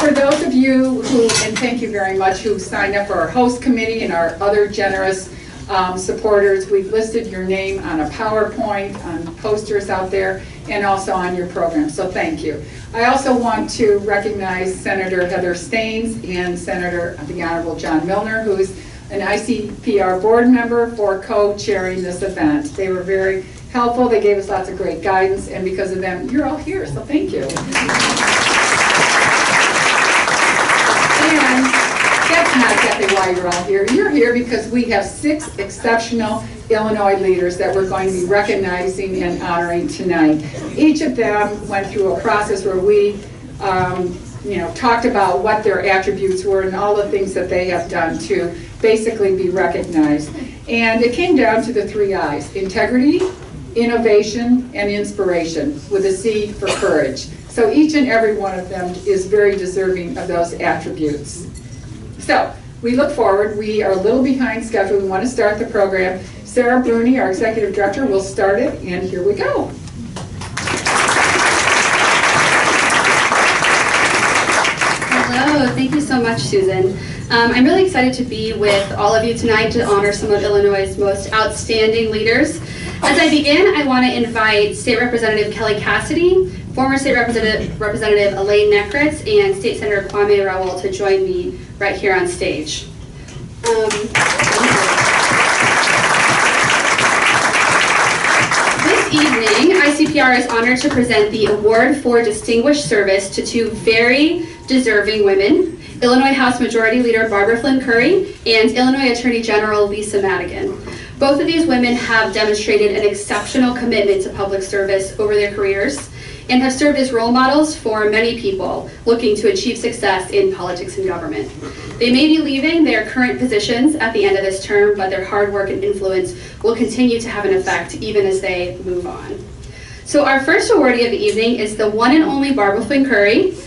for those of you who, and thank you very much, who signed up for our host committee and our other generous supporters, we've listed your name on a PowerPoint, on posters out there, and also on your program, so thank you. I also want to recognize Senator Heather Staines and Senator the Honorable John Milner, who's an ICPR board member, for co-chairing this event. They were very helpful, they gave us lots of great guidance, and because of them, you're all here, so thank you. And that's not exactly why you're all here. You're here because we have 6 exceptional Illinois leaders that we're going to be recognizing and honoring tonight. Each of them went through a process where we talked about what their attributes were and all the things that they have done to basically be recognized. And it came down to the 3 I's: integrity, innovation, and inspiration, with a C for courage. So each and every one of them is very deserving of those attributes. So we look forward. We are a little behind schedule. We want to start the program. Sarah Bruni, our executive director, will start it, and here we go. Hello, thank you so much, Susan. I'm really excited to be with all of you tonight to honor some of Illinois' most outstanding leaders. As I begin, I want to invite State Representative Kelly Cassidy, former State Representative Elaine Nekritz, and State Senator Kwame Raoul to join me right here on stage. This evening, ICPR is honored to present the Award for Distinguished Service to 2 very deserving women, Illinois House Majority Leader Barbara Flynn Curry and Illinois Attorney General Lisa Madigan. Both of these women have demonstrated an exceptional commitment to public service over their careers and have served as role models for many people looking to achieve success in politics and government. They may be leaving their current positions at the end of this term, but their hard work and influence will continue to have an effect even as they move on. So our first awardee of the evening is the one and only Barbara Flynn Curry. So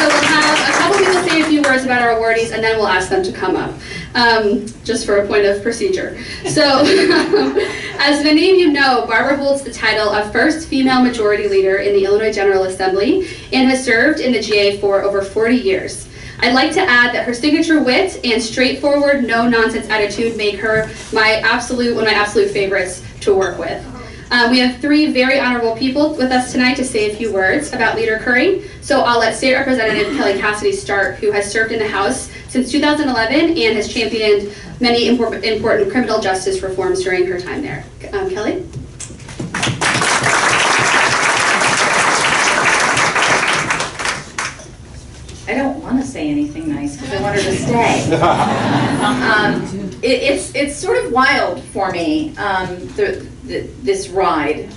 we'll have a couple people say a few words about our awardees, and then we'll ask them to come up, just for a point of procedure. So, as many of you know, Barbara holds the title of first female majority leader in the Illinois General Assembly and has served in the GA for over 40 years. I'd like to add that her signature wit and straightforward, no-nonsense attitude make her one of my absolute favorites to work with. We have 3 very honorable people with us tonight to say a few words about Leader Curry. So I'll let State Representative Kelly Cassidy start, who has served in the House since 2011 and has championed many important criminal justice reforms during her time there. Kelly? I don't want to say anything nice because I want her to stay. It's sort of wild for me, this ride.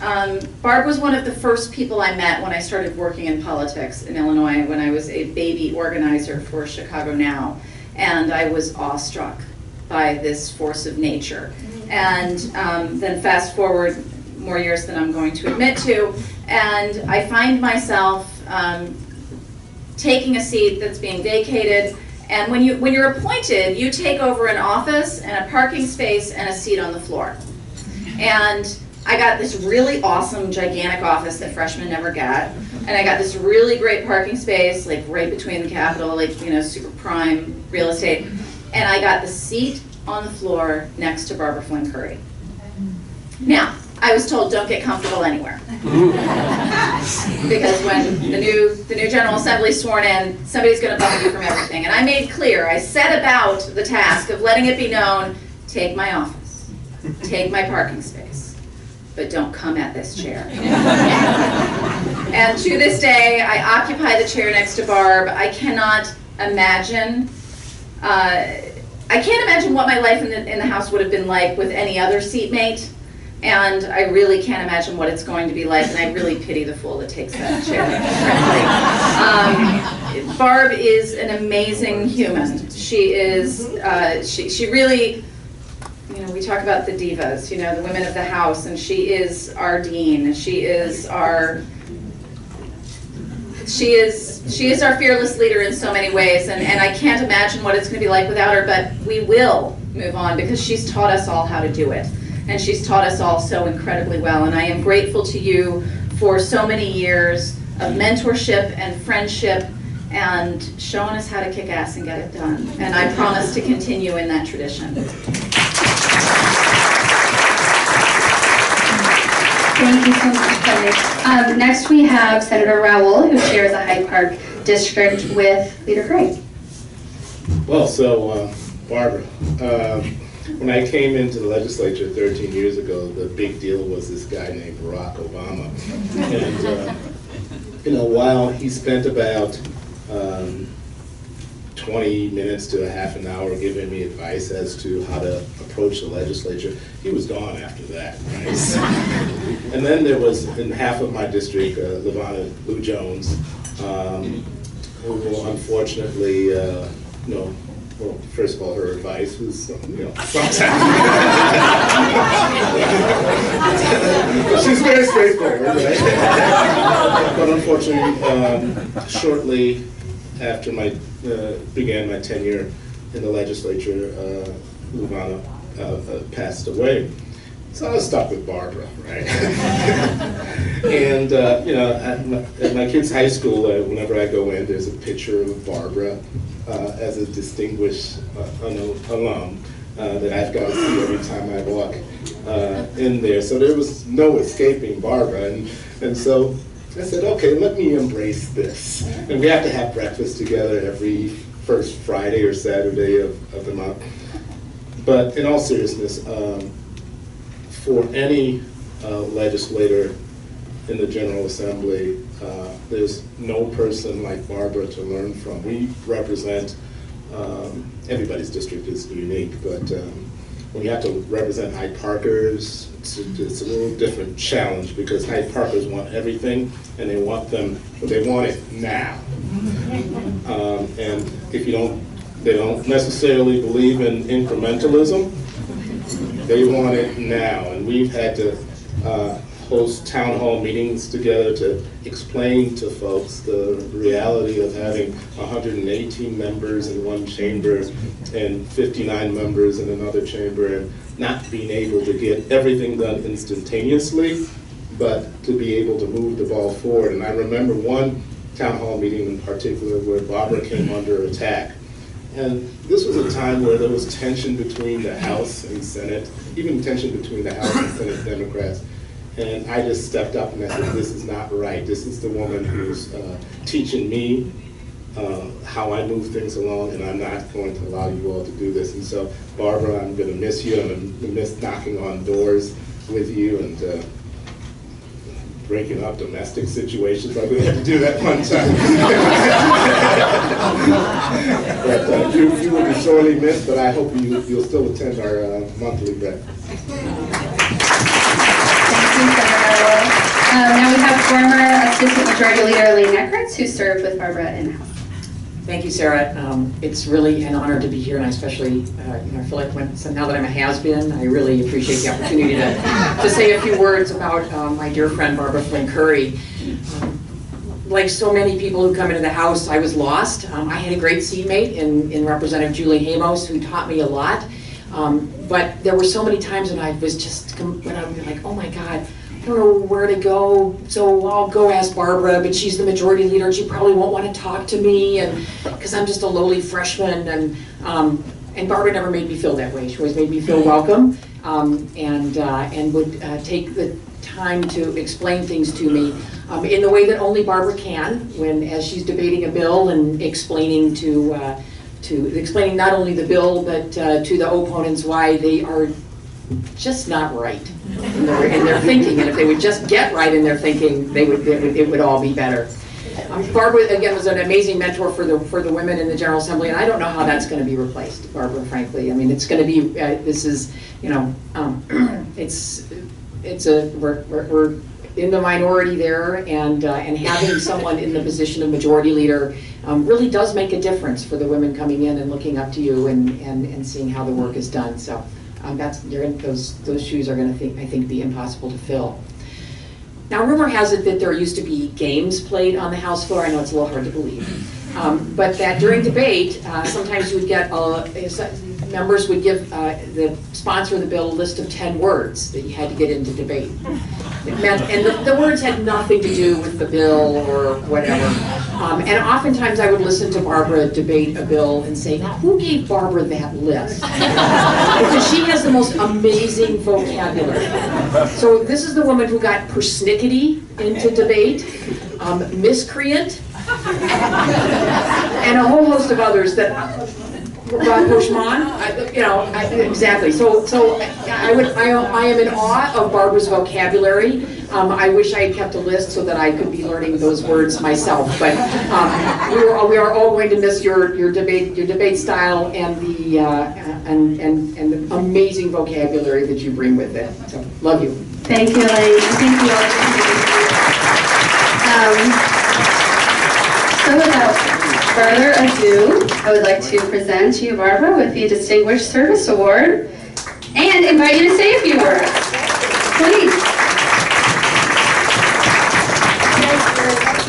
Barb was one of the first people I met when I started working in politics in Illinois, when I was a baby organizer for Chicago Now, and I was awestruck by this force of nature. And then fast forward more years than I'm going to admit to, and I find myself taking a seat that's being vacated, and when you're appointed, you take over an office and a parking space and a seat on the floor. And I got this really awesome, gigantic office that freshmen never got, and I got this really great parking space, like right between the Capitol, like, super prime real estate, and I got the seat on the floor next to Barbara Flynn Curry. Now, I was told don't get comfortable anywhere. Because when the new General Assembly is sworn in, somebody's going to bump you from everything. And I made clear, I set about the task of letting it be known, take my office, take my parking space, but don't come at this chair. And to this day, I occupy the chair next to Barb. I cannot imagine, what my life in the House would have been like with any other seatmate. And I really can't imagine what it's going to be like, and I really pity the fool that takes that chair, frankly. Barb is an amazing human. She is, she really, we talk about the divas, the women of the House, and she is our dean. She is our fearless leader in so many ways, and I can't imagine what it's going to be like without her, but we will move on because she's taught us all how to do it. and she's taught us all so incredibly well. And I am grateful to you for so many years of mentorship and friendship and showing us how to kick ass and get it done. And I promise to continue in that tradition. Thank you so much, Kelly. Next we have Senator Raoul, who shares a Hyde Park district with Leader Craig. Well, so Barbara, when I came into the legislature 13 years ago, the big deal was this guy named Barack Obama. And, you know, while he spent about 20 minutes to a half an hour giving me advice as to how to approach the legislature, he was gone after that, right? And then there was, in half of my district, Lavonna Lou Jones, who unfortunately, you know, well, first of all, her advice was, you know, sometimes. She's very straightforward, right? But unfortunately, shortly after began my tenure in the legislature, Lavonna passed away. So I was stuck with Barbara, right? And you know, at my kids' high school, whenever I go in, there's a picture of Barbara as a distinguished alum that I've got to see every time I walk in there. So there was no escaping Barbara, and so I said, okay, let me embrace this. And we have to have breakfast together every first Friday or Saturday of the month. But in all seriousness, for any legislator in the General Assembly, there's no person like Barbara to learn from. We represent, everybody's district is unique, but when you have to represent Hyde Parkers, it's a little different challenge because Hyde Parkers want everything and they want it now. And if they don't necessarily believe in incrementalism, they want it now. And we've had to host town hall meetings together to explain to folks the reality of having 118 members in one chamber and 59 members in another chamber, and not being able to get everything done instantaneously, but to be able to move the ball forward. And I remember one town hall meeting in particular where Barbara came under attack. And this was a time where there was tension between the House and Senate, even tension between the House and Senate Democrats. And I just stepped up and I said, this is not right. This is the woman who's teaching me how I move things along, and I'm not going to allow you all to do this. And so, Barbara, I'm going to miss you. I'm going to miss knocking on doors with you and breaking up domestic situations. I really had to do that one time. But you will be sorely missed, but I hope you'll still attend our monthly breakfast. Now we have former Assistant Majority Leader Elaine Neckrets, who served with Barbara in the House. Thank you, Sarah. It's really an honor to be here, and I especially, I feel like now that I'm a has-been, I really appreciate the opportunity to say a few words about my dear friend Barbara Flynn Curry. Like so many people who come into the House, I was lost. I had a great seatmate in Representative Julie Hamos, who taught me a lot. But there were so many times when I was just, when I would be like, oh my God, I don't know where to go, so I'll go ask Barbara, but she's the majority leader and she probably won't want to talk to me, and because I'm just a lowly freshman, and Barbara never made me feel that way. She always made me feel welcome, and would take the time to explain things to me in the way that only Barbara can, as she's debating a bill and explaining explaining not only the bill but to the opponents why they are just not right in their thinking, and if they would just get right in their thinking, it would all be better. Barbara, again, was an amazing mentor for the women in the General Assembly, and I don't know how that's going to be replaced, Barbara, frankly. I mean, it's going to be, this is, we're in the minority there, and having someone in the position of majority leader really does make a difference for the women coming in and looking up to you and seeing how the work is done. So those shoes are going to, I think, be impossible to fill. Now, rumor has it that there used to be games played on the House floor. I know it's a little hard to believe. But that during debate, sometimes you would get, members would give the sponsor of the bill a list of 10 words that you had to get into debate. It meant, and the words had nothing to do with the bill or whatever. And oftentimes I would listen to Barbara debate a bill and say, now who gave Barbara that list? Because she has the most amazing vocabulary. So this is the woman who got persnickety into debate, miscreant, and a whole host of others that Bushman, you know, exactly. So I am in awe of Barbara's vocabulary. I wish I had kept a list so that I could be learning those words myself. But we are all going to miss your debate style and the amazing vocabulary that you bring with it. So love you. Thank you, Elaine. Thank you all. So without further ado, I would like to present to you, Barbara, with the Distinguished Service Award and invite you to say a few words. Please.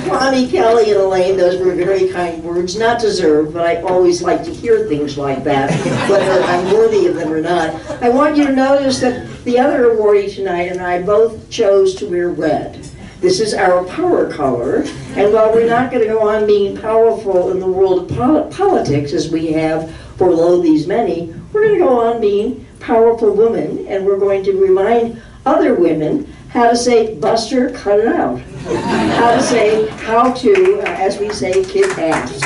Bonnie, Kelly, and Elaine, those were very kind words. Not deserved, but I always like to hear things like that, whether I'm worthy of them or not. I want you to notice that the other awardee tonight and I both chose to wear red. This is our power color, and while we're not going to go on being powerful in the world of politics, as we have for lo these many, we're going to go on being powerful women, and we're going to remind other women how to say, Buster, cut it out. How to say, how to, as we say, kick ass.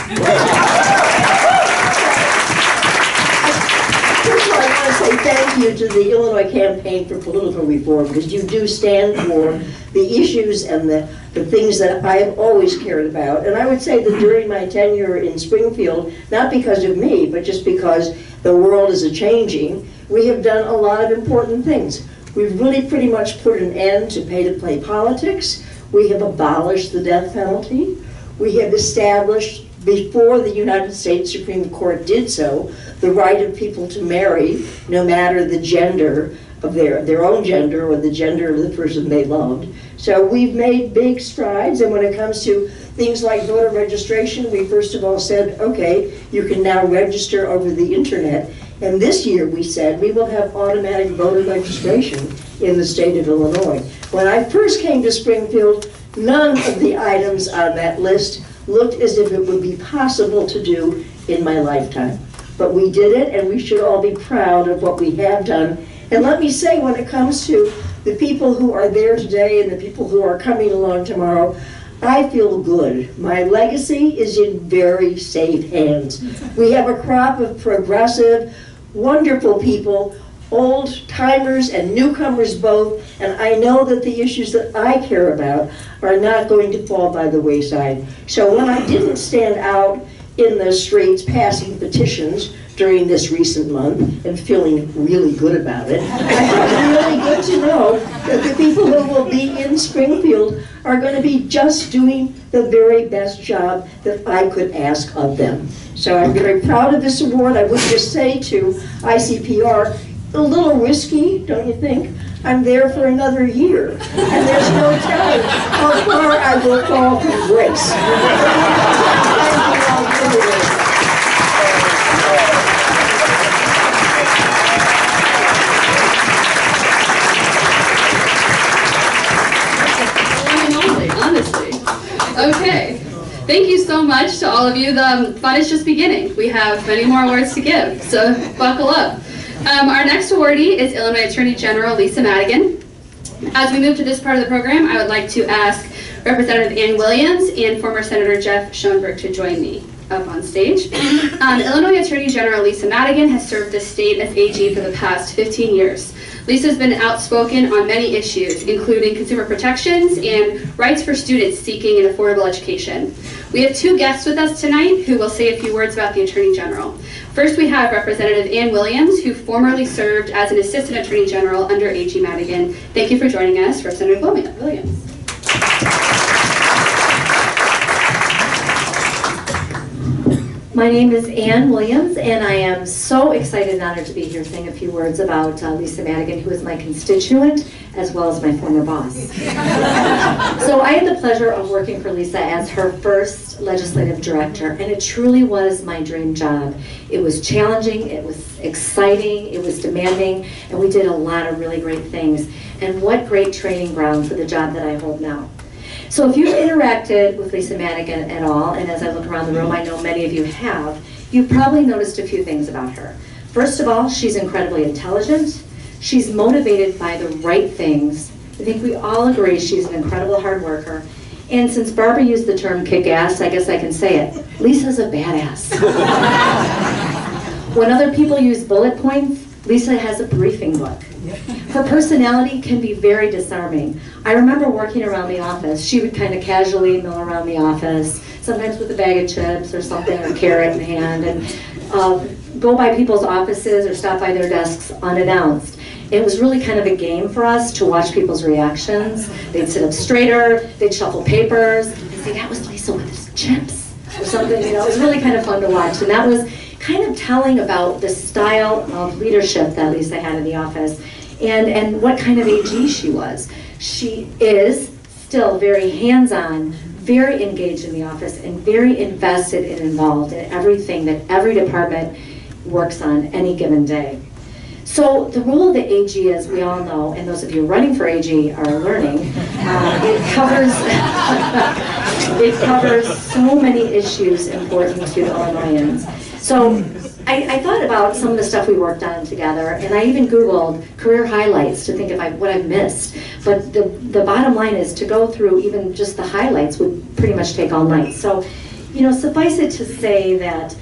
First of all, I want to say thank you to the Illinois Campaign for Political Reform, because you do stand for the issues and the things that I have always cared about. And I would say that during my tenure in Springfield, not because of me, but just because the world is a-changing, we have done a lot of important things. We've really pretty much put an end to pay-to-play politics. We have abolished the death penalty. We have established, before the United States Supreme Court did so, the right of people to marry, no matter the gender of their own gender or the gender of the person they loved. So we've made big strides, and when it comes to things like voter registration, we first of all said, okay, you can now register over the internet. And this year we said we will have automatic voter registration in the state of Illinois. When I first came to Springfield, none of the items on that list looked as if it would be possible to do in my lifetime. But we did it, and we should all be proud of what we have done. And let me say, when it comes to the people who are there today and the people who are coming along tomorrow, I feel good. My legacy is in very safe hands. We have a crop of progressive, wonderful people, old-timers and newcomers both, and I know that the issues that I care about are not going to fall by the wayside. So when I didn't stand out in the streets passing petitions during this recent month and feeling really good about it, I felt really good to know that the people who will be in Springfield are going to be just doing the very best job that I could ask of them. So I'm very proud of this award. I would just say to ICPR, a little risky, don't you think? I'm there for another year, and there's no telling how far I will fall from grace. Thank you all very much. Honestly. Okay. Thank you so much to all of you. The fun is just beginning. We have many more awards to give, so buckle up. Our next awardee is Illinois Attorney General Lisa Madigan. As we move to this part of the program, I would like to ask Representative Ann Williams and former Senator Jeff Schoenberg to join me up on stage. Illinois Attorney General Lisa Madigan has served the state as AG for the past 15 years. Lisa's been outspoken on many issues, including consumer protections and rights for students seeking an affordable education. We have two guests with us tonight who will say a few words about the Attorney General. First, we have Representative Ann Williams, who formerly served as an Assistant Attorney General under AG Madigan. Thank you for joining us, Representative Williams. My name is Ann Williams, and I am so excited and honored to be here saying a few words about Lisa Madigan, who is my constituent as well as my former boss. So I had the pleasure of working for Lisa as her first legislative director, and it truly was my dream job. It was challenging, it was exciting, it was demanding, and we did a lot of really great things. And what great training ground for the job that I hold now. So if you've interacted with Lisa Madigan at all, and as I look around the room, I know many of you have, you've probably noticed a few things about her. First of all, she's incredibly intelligent. She's motivated by the right things. I think we all agree she's an incredible hard worker. And since Barbara used the term kick-ass, I guess I can say it. Lisa's a badass. When other people use bullet points, Lisa has a briefing book. Her personality can be very disarming. I remember working around the office. She would kind of casually mill around the office, sometimes with a bag of chips or something, or a carrot in hand, and go by people's offices or stop by their desks unannounced. It was really kind of a game for us to watch people's reactions. They'd sit up straighter, they'd shuffle papers, and say, that was Lisa with his chips, or something, you know. It was really kind of fun to watch, and that was kind of telling about the style of leadership that Lisa had in the office and what kind of AG she was. She is still very hands-on, very engaged in the office, and very invested and involved in everything that every department works on any given day. So the role of the AG, as we all know, and those of you running for AG are learning, it covers so many issues important to Illinoisans. So I thought about some of the stuff we worked on together, and I even Googled career highlights to think of what I've missed. But the bottom line is to go through even just the highlights would pretty much take all night. So, you know, suffice it to say that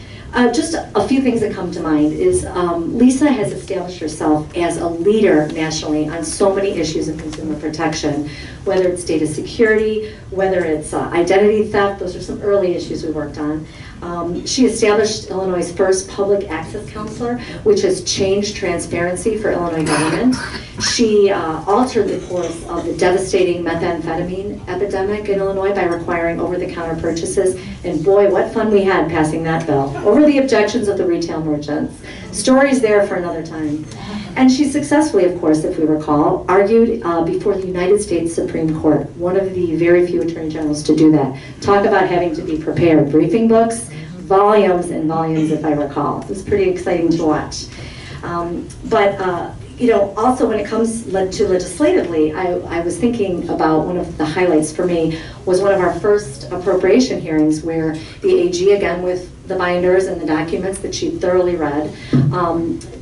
just a few things that come to mind is Lisa has established herself as a leader nationally on so many issues of consumer protection, whether it's data security, whether it's identity theft. Those are some early issues we worked on. She established Illinois' first public access counselor, which has changed transparency for Illinois government. She altered the course of the devastating methamphetamine epidemic in Illinois by requiring over-the-counter purchases. And boy, what fun we had passing that bill, over the objections of the retail merchants. Stories there for another time. And she successfully, of course, if we recall, argued before the United States Supreme Court, one of the very few attorney generals to do that. Talk about having to be prepared. Briefing books, volumes and volumes, if I recall. It was pretty exciting to watch. You know, also when it comes to legislatively, I was thinking about one of the highlights for me was one of our first appropriation hearings where the AG, again with the binders and the documents that she thoroughly read,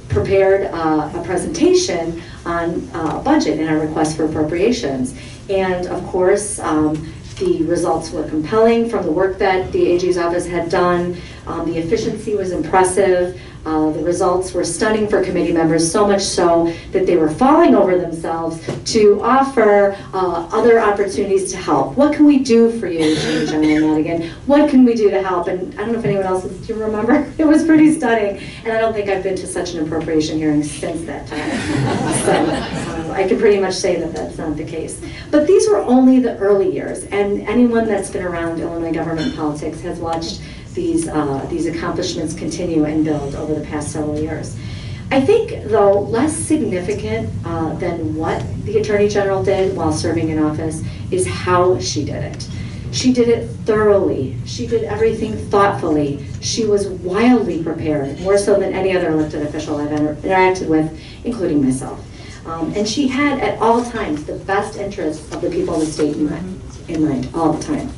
prepared a presentation on a budget and our request for appropriations. And of course, the results were compelling from the work that the AG's office had done. The efficiency was impressive. The results were stunning for committee members, so much so that they were falling over themselves to offer other opportunities to help. What can we do for you, Attorney General Madigan? What can we do to help? And I don't know if anyone else, do you remember? It was pretty stunning. And I don't think I've been to such an appropriation hearing since that time. So I can pretty much say that that's not the case. But these were only the early years. And anyone that's been around Illinois government politics has watched these accomplishments continue and build over the past several years. I think, though, less significant than what the Attorney General did while serving in office is how she did it. She did it thoroughly. She did everything thoughtfully. She was wildly prepared, more so than any other elected official I've interacted with, including myself. And she had, at all times, the best interests of the people of the state in mind, all the time.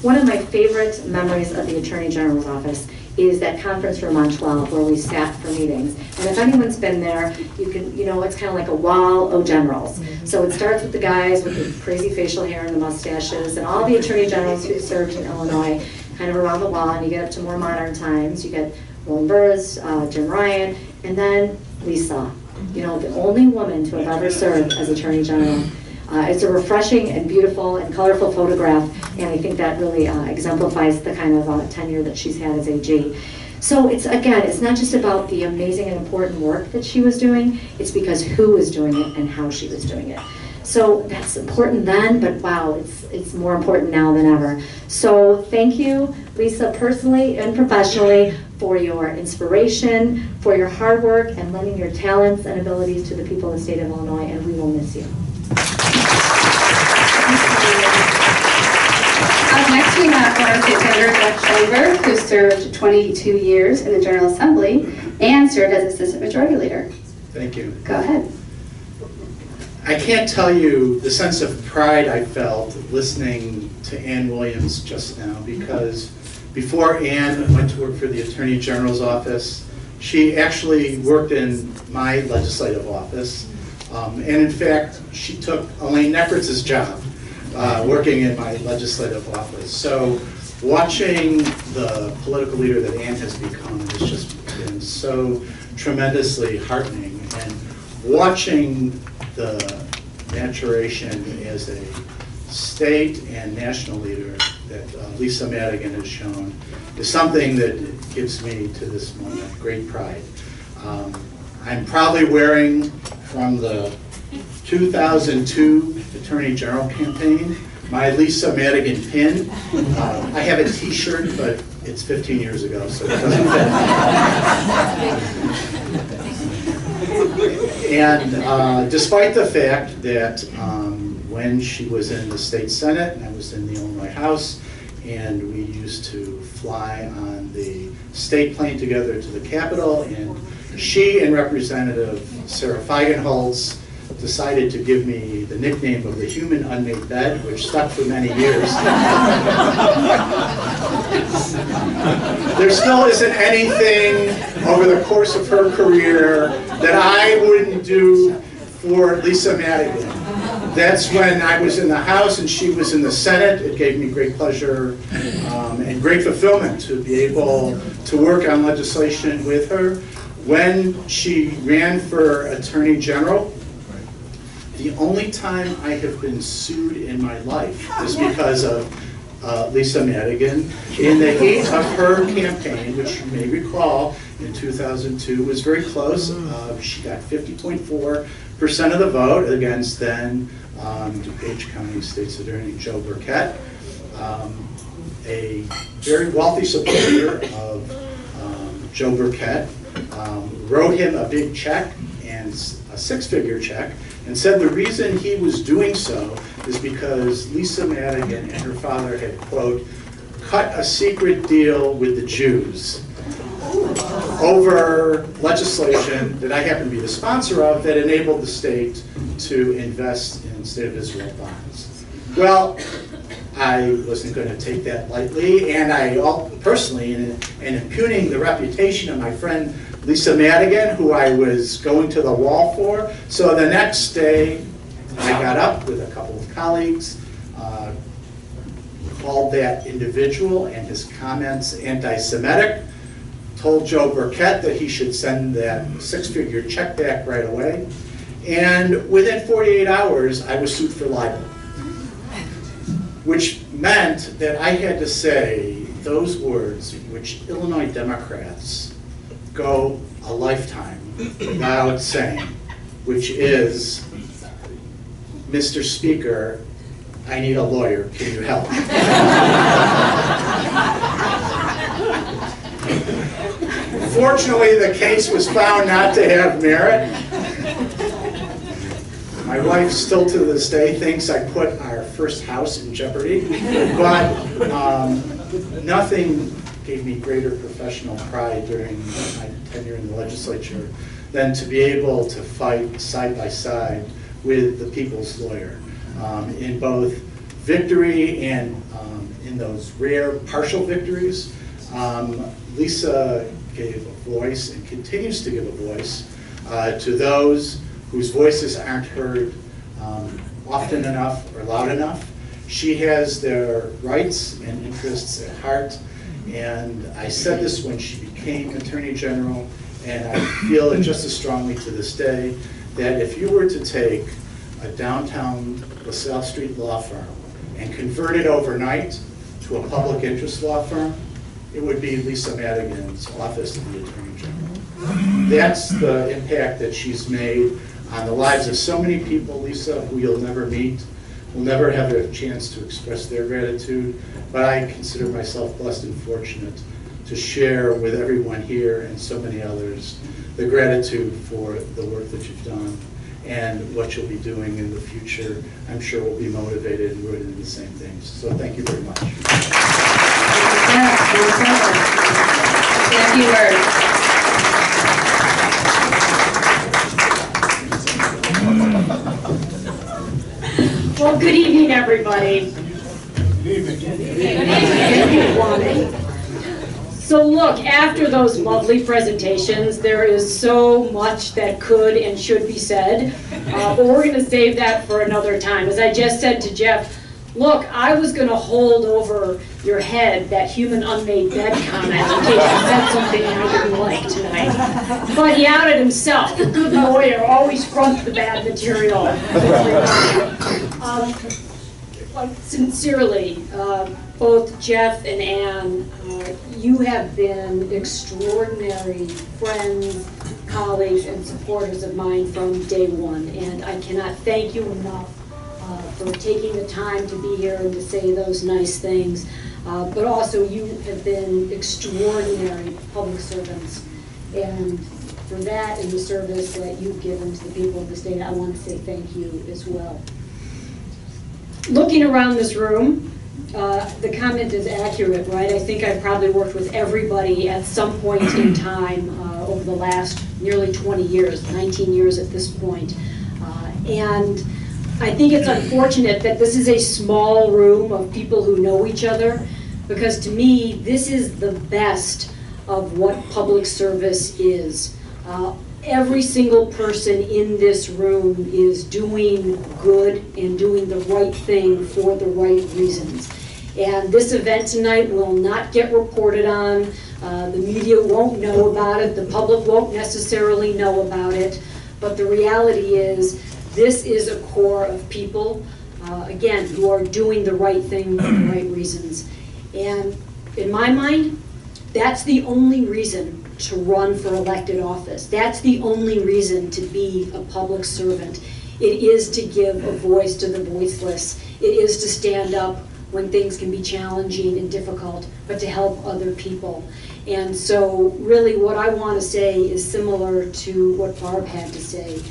One of my favorite memories of the Attorney General's office is that conference room on 12 where we sat for meetings. And if anyone's been there, you know, it's kind of like a wall of generals. So it starts with the guys with the crazy facial hair and the mustaches, and all the Attorney Generals who served in Illinois kind of around the wall, and you get up to more modern times. You get William Burrs, Jim Ryan, and then Lisa. You know, the only woman to have ever served as Attorney General. It's a refreshing and beautiful and colorful photograph, and I think that really exemplifies the kind of tenure that she's had as AG. So it's not just about the amazing and important work that she was doing, it's because who was doing it and how she was doing it. So that's important then, but wow, it's more important now than ever. So thank you, Lisa, personally and professionally, for your inspiration, for your hard work, and lending your talents and abilities to the people of the state of Illinois, and we will miss you. Up next, we have former State Senator Jeff Schoenberg, who served 22 years in the General Assembly and served as Assistant Majority Leader. Thank you. Go ahead. I can't tell you the sense of pride I felt listening to Ann Williams just now, because before Ann went to work for the Attorney General's office, she actually worked in my legislative office. And in fact, she took Elaine Neckertz's job working in my legislative office. So watching the political leader that Ann has become has just been so tremendously heartening. And watching the maturation as a state and national leader that Lisa Madigan has shown is something that gives me to this moment great pride. I'm proudly wearing from the 2002 Attorney General campaign my Lisa Madigan pin. I have a t-shirt, but it's 15 years ago, so it doesn't fit. And despite the fact that when she was in the state Senate and I was in the Illinois House, and we used to fly on the state plane together to the Capitol, and she and Representative Sarah Feigenholz decided to give me the nickname of the human unmade bed, which stuck for many years. There still isn't anything over the course of her career that I wouldn't do for Lisa Madigan. That's when I was in the House and she was in the Senate. It gave me great pleasure and great fulfillment to be able to work on legislation with her. When she ran for Attorney General, the only time I have been sued in my life is because of Lisa Madigan. In the heat of her campaign, which you may recall, in 2002 was very close. She got 50.4% of the vote against then DuPage County State's Attorney Joe Burkett, a very wealthy supporter of Joe Burkett, wrote him a big check, and a six-figure check, and said the reason he was doing so is because Lisa Madigan and her father had, quote, cut a secret deal with the Jews over legislation that I happen to be the sponsor of that enabled the state to invest in State of Israel bonds. Well, I wasn't going to take that lightly, and I personally, in impugning the reputation of my friend Lisa Madigan, who I was going to the wall for. So the next day, I got up with a couple of colleagues, called that individual and his comments anti-Semitic, told Joe Burkett that he should send that six-figure check back right away, and within 48 hours, I was sued for libel, which meant that I had to say those words which Illinois Democrats go a lifetime without saying, which is, Mr. Speaker, I need a lawyer, can you help? Fortunately, the case was found not to have merit. My wife still to this day thinks I put our first house in jeopardy, but nothing gave me greater professional pride during my tenure in the legislature than to be able to fight side by side with the people's lawyer in both victory and in those rare partial victories. Lisa gave a voice and continues to give a voice to those whose voices aren't heard often enough or loud enough. She has their rights and interests at heart, and I said this when she became Attorney General, and I feel it just as strongly to this day, that if you were to take a downtown LaSalle Street law firm and convert it overnight to a public interest law firm, it would be Lisa Madigan's office of the Attorney General. That's the impact that she's made on the lives of so many people, Lisa, who you'll never meet, will never have a chance to express their gratitude, but I consider myself blessed and fortunate to share with everyone here and so many others the gratitude for the work that you've done and what you'll be doing in the future. I'm sure we'll be motivated and rooted in the same things. So thank you very much. Thank you, Word. Well, good evening, everybody. So look, after those lovely presentations, there is so much that could and should be said, but we're going to save that for another time. As I just said to Jeff, look, I was going to hold over your head that human unmade bed comment in case you said something I didn't like tonight. But he outed himself. A good lawyer always fronts the bad material. Sincerely, both Jeff and Ann, you have been extraordinary friends, colleagues, and supporters of mine from day one. And I cannot thank you enough for taking the time to be here and to say those nice things. But also, you have been extraordinary public servants. And for that and the service that you've given to the people of the state, I want to say thank you as well. Looking around this room, the comment is accurate, right? I think I've probably worked with everybody at some point in time over the last nearly 20 years, 19 years at this point. And I think it's unfortunate that this is a small room of people who know each other, because to me, this is the best of what public service is. Every single person in this room is doing good and doing the right thing for the right reasons. And this event tonight will not get reported on. The media won't know about it. The public won't necessarily know about it. But the reality is, this is a core of people, again, who are doing the right thing for the right reasons. And in my mind, that's the only reason to run for elected office. That's the only reason to be a public servant. It is to give a voice to the voiceless. It is to stand up when things can be challenging and difficult, but to help other people. And so really what I want to say is similar to what Barb had to say.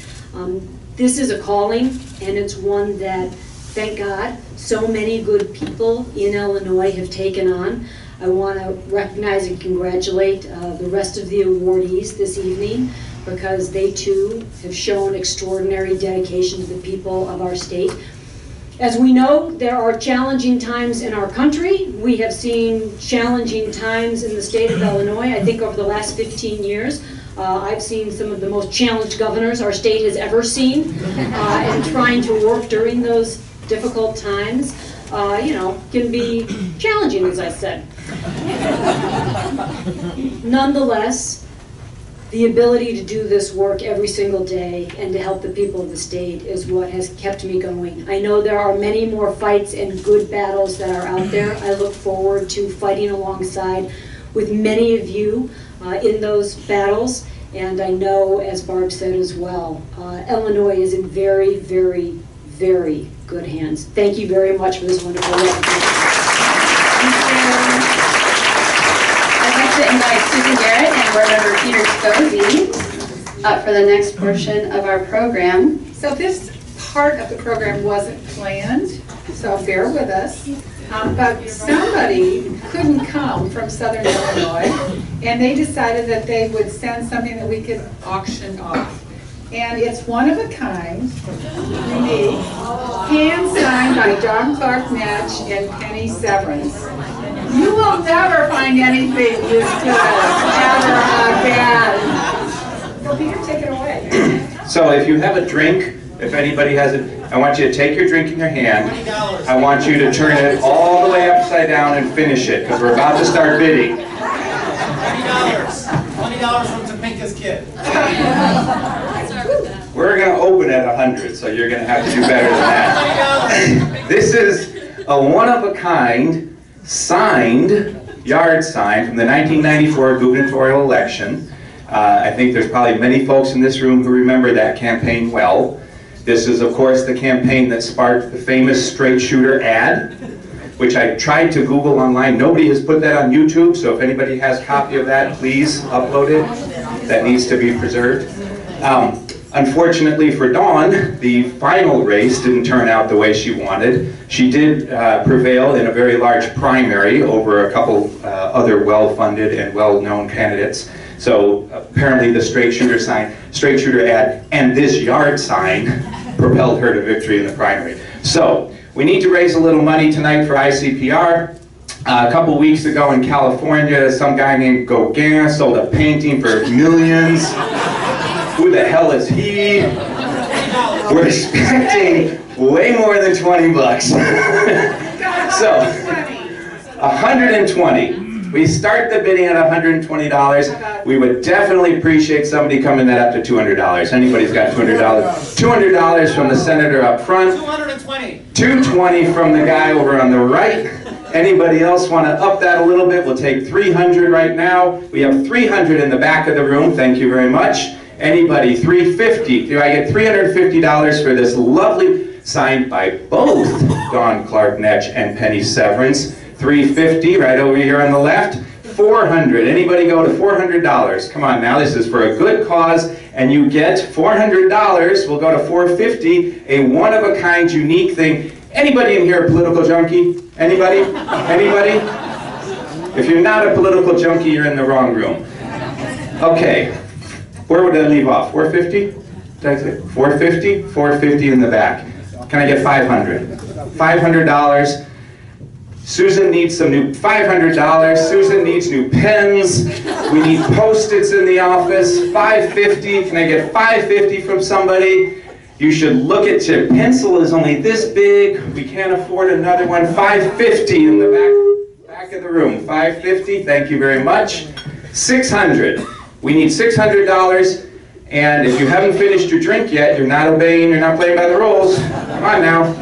This is a calling, and it's one that, thank God, so many good people in Illinois have taken on. I want to recognize and congratulate the rest of the awardees this evening, because they too have shown extraordinary dedication to the people of our state. As we know, there are challenging times in our country. We have seen challenging times in the state of Illinois. I think over the last 15 years, I've seen some of the most challenged governors our state has ever seen, and trying to work during those difficult times, can be challenging, as I said. Nonetheless, the ability to do this work every single day and to help the people of the state is what has kept me going. I know there are many more fights and good battles that are out there. I look forward to fighting alongside with many of you in those battles, and I know, as Barb said as well, Illinois is in very, very, very good hands. Thank you very much for this wonderful recognition. I'd like to invite Susan Garrett and Board Member Peter Scozzi up for the next portion of our program. So this part of the program wasn't planned, so bear with us. But somebody couldn't come from Southern Illinois, and they decided that they would send something that we could auction off. And it's one of a kind, unique, hand-signed by Don Clark Natch and Penny Severance. You will never find anything this good, ever again. So Peter, take it away. So if you have a drink, if anybody has it, I want you to take your drink in your hand. I want you to turn it all the way upside down and finish it, because we're about to start bidding. $20. $20 from Topeka's kid. We're going to open at 100, so you're going to have to do better than that. This is a one-of-a-kind signed yard sign from the 1994 gubernatorial election. I think there's probably many folks in this room who remember that campaign well. This is, of course, the campaign that sparked the famous straight shooter ad, which I tried to Google online. Nobody has put that on YouTube, so if anybody has a copy of that, please upload it. That needs to be preserved. Unfortunately for Dawn, the final race didn't turn out the way she wanted. She did prevail in a very large primary over a couple other well-funded and well-known candidates. So apparently the straight shooter ad, and this yard sign propelled her to victory in the primary. So we need to raise a little money tonight for ICPR. A couple weeks ago in California, some guy named Gauguin sold a painting for millions. Who the hell is he? We're expecting way more than 20 bucks. So, 120. We start the bidding at $120. We would definitely appreciate somebody coming that up to $200. Anybody's got $200? $200 from the senator up front. 220. 220 from the guy over on the right. Anybody else want to up that a little bit? We'll take 300 right now. We have 300 in the back of the room. Thank you very much. Anybody? 350. Do I get $350 for this lovely, signed by both Dawn Clark-Netsch and Penny Severance? 350 right over here on the left. 400. Anybody go to $400? Come on now, this is for a good cause, and you get $400. We'll go to 450, a one-of-a-kind, unique thing. Anybody in here a political junkie? Anybody? Anybody? If you're not a political junkie, you're in the wrong room. Okay, where would I leave off? 450? Did I say 450? 450 in the back. Can I get 500? $500. Susan needs some new $500. Susan needs new pens. We need Post-its in the office. $550. Can I get $550 from somebody? You should look at your pencil is only this big. We can't afford another one. $550 in the back of the room. $550. Thank you very much. $600. We need $600. And if you haven't finished your drink yet, you're not obeying. You're not playing by the rules. Come on now.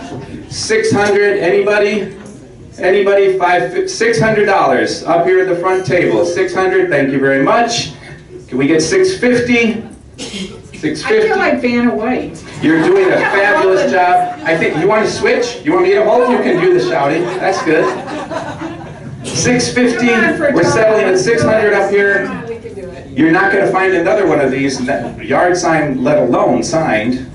$600. Anybody? Anybody? $600 up here at the front table. $600. Thank you very much. Can we get $650? $650. I feel like Vanna White. You're doing a fabulous job. I think you want to switch. You want me to hold? You can do the shouting. That's good. $650. We're settling at $600 up here. You're not going to find another one of these yard sign, let alone signed.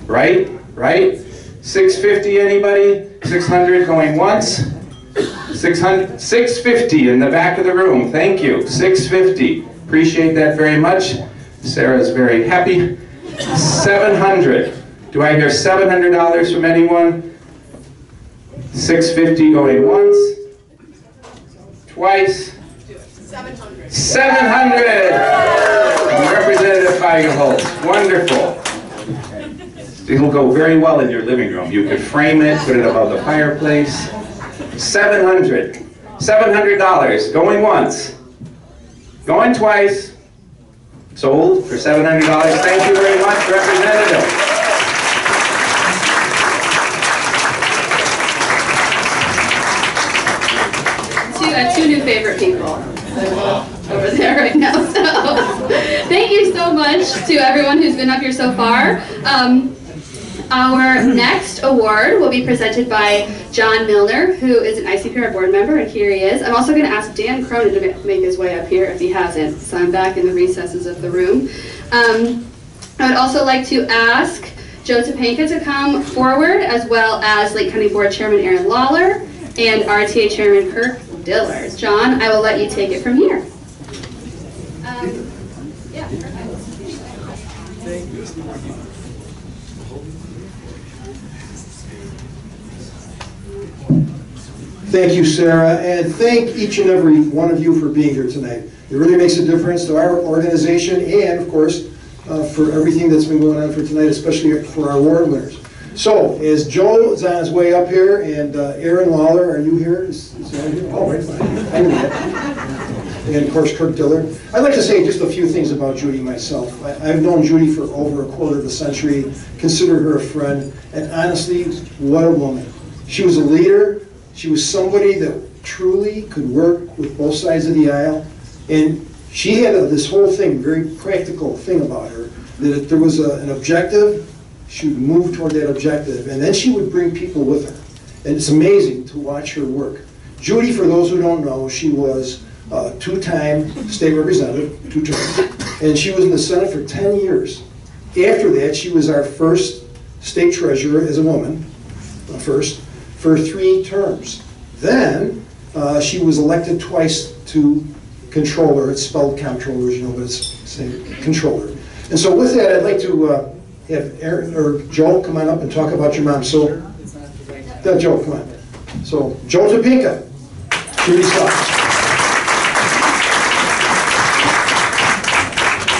Right? Right? $650. Anybody? $600 going once. $600. $650 in the back of the room. Thank you. $650. Appreciate that very much. Sarah's very happy. $700. Do I hear $700 from anyone? $650 going once. Twice. $700. Representative Feigenholz. Wonderful. It'll go very well in your living room. You could frame it, put it above the fireplace. $700. $700. Going once. Going twice. Sold for $700. Thank you very much, Representative. Two new favorite people over there right now. So thank you so much to everyone who's been up here so far. Our next award will be presented by John Milner, who is an ICPR board member, and here he is. I'm also going to ask Dan Cronin to make his way up here if he hasn't, so I'm back in the recesses of the room. I would also like to ask Joe Topanka to come forward, as well as Lake County Board Chairman Aaron Lawler and RTA Chairman Kirk Dillard. John, I will let you take it from here. Thank you, Sarah, and thank each and every one of you for being here tonight. It really makes a difference to our organization and, of course, for everything that's been going on for tonight, especially for our award winners. So, as Joe is on his way up here, and Aaron Lawler, are you here? Is Aaron here? Oh, right, fine. I knew that. And, of course, Kirk Dillard. I'd like to say just a few things about Judy myself. I've known Judy for over a quarter of a century, considered her a friend, and honestly, what a woman. She was a leader. She was somebody that truly could work with both sides of the aisle, and She had this whole thing, very practical thing about her, that if there was an objective, she would move toward that objective, and then she would bring people with her. And it's amazing to watch her work. Judy, for those who don't know, she was a two-time state representative, 2 terms, and she was in the Senate for 10 years. After that, she was our first state treasurer as a woman, first, for 3 terms. Then, she was elected twice to controller. It's spelled comptroller, as you know, but it's same controller. And so with that, I'd like to have Aaron or Joe come on up and talk about your mom. So, Joe, come on. So, Joe Topinka, Judy Scott.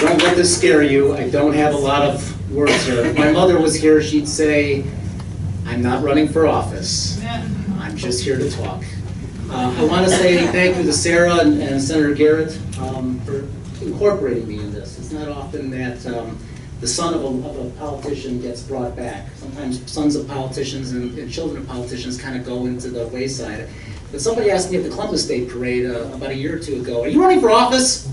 Don't let this scare you. I don't have a lot of words here. If my mother was here, she'd say, I'm not running for office. I'm just here to talk. I want to say thank you to Sarah and Senator Garrett for incorporating me in this. It's not often that the son of a politician gets brought back. Sometimes sons of politicians and children of politicians kind of go into the wayside. But somebody asked me at the Columbus Day Parade about a year or 2 ago, are you running for office?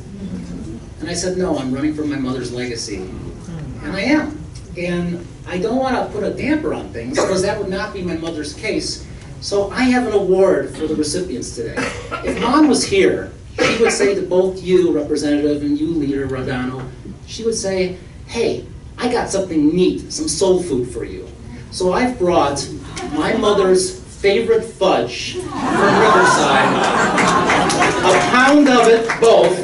And I said, no, I'm running for my mother's legacy. And I am. And I don't want to put a damper on things, because that would not be my mother's case. So I have an award for the recipients today. If Mom was here, she would say to both you, Representative, and you, Leader Rodano, she would say, hey, I got something neat, some soul food for you. So I've brought my mother's favorite fudge from Riverside, a pound of it, both.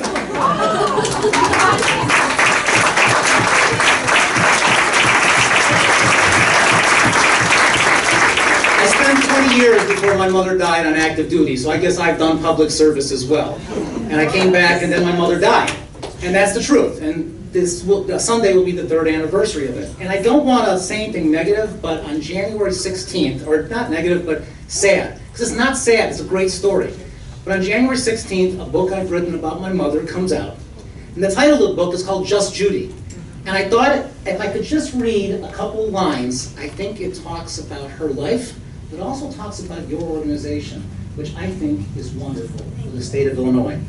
I spent 20 years before my mother died on active duty, so I guess I've done public service as well. And I came back and then my mother died. And that's the truth. And Sunday will be the 3rd anniversary of it. And I don't want to say anything negative, but on January 16th, or not negative, but sad, because it's not sad, it's a great story. But on January 16th, a book I've written about my mother comes out. And the title of the book is called Just Judy. And I thought if I could just read a couple lines, I think it talks about her life, but also talks about your organization, which I think is wonderful for the state of Illinois.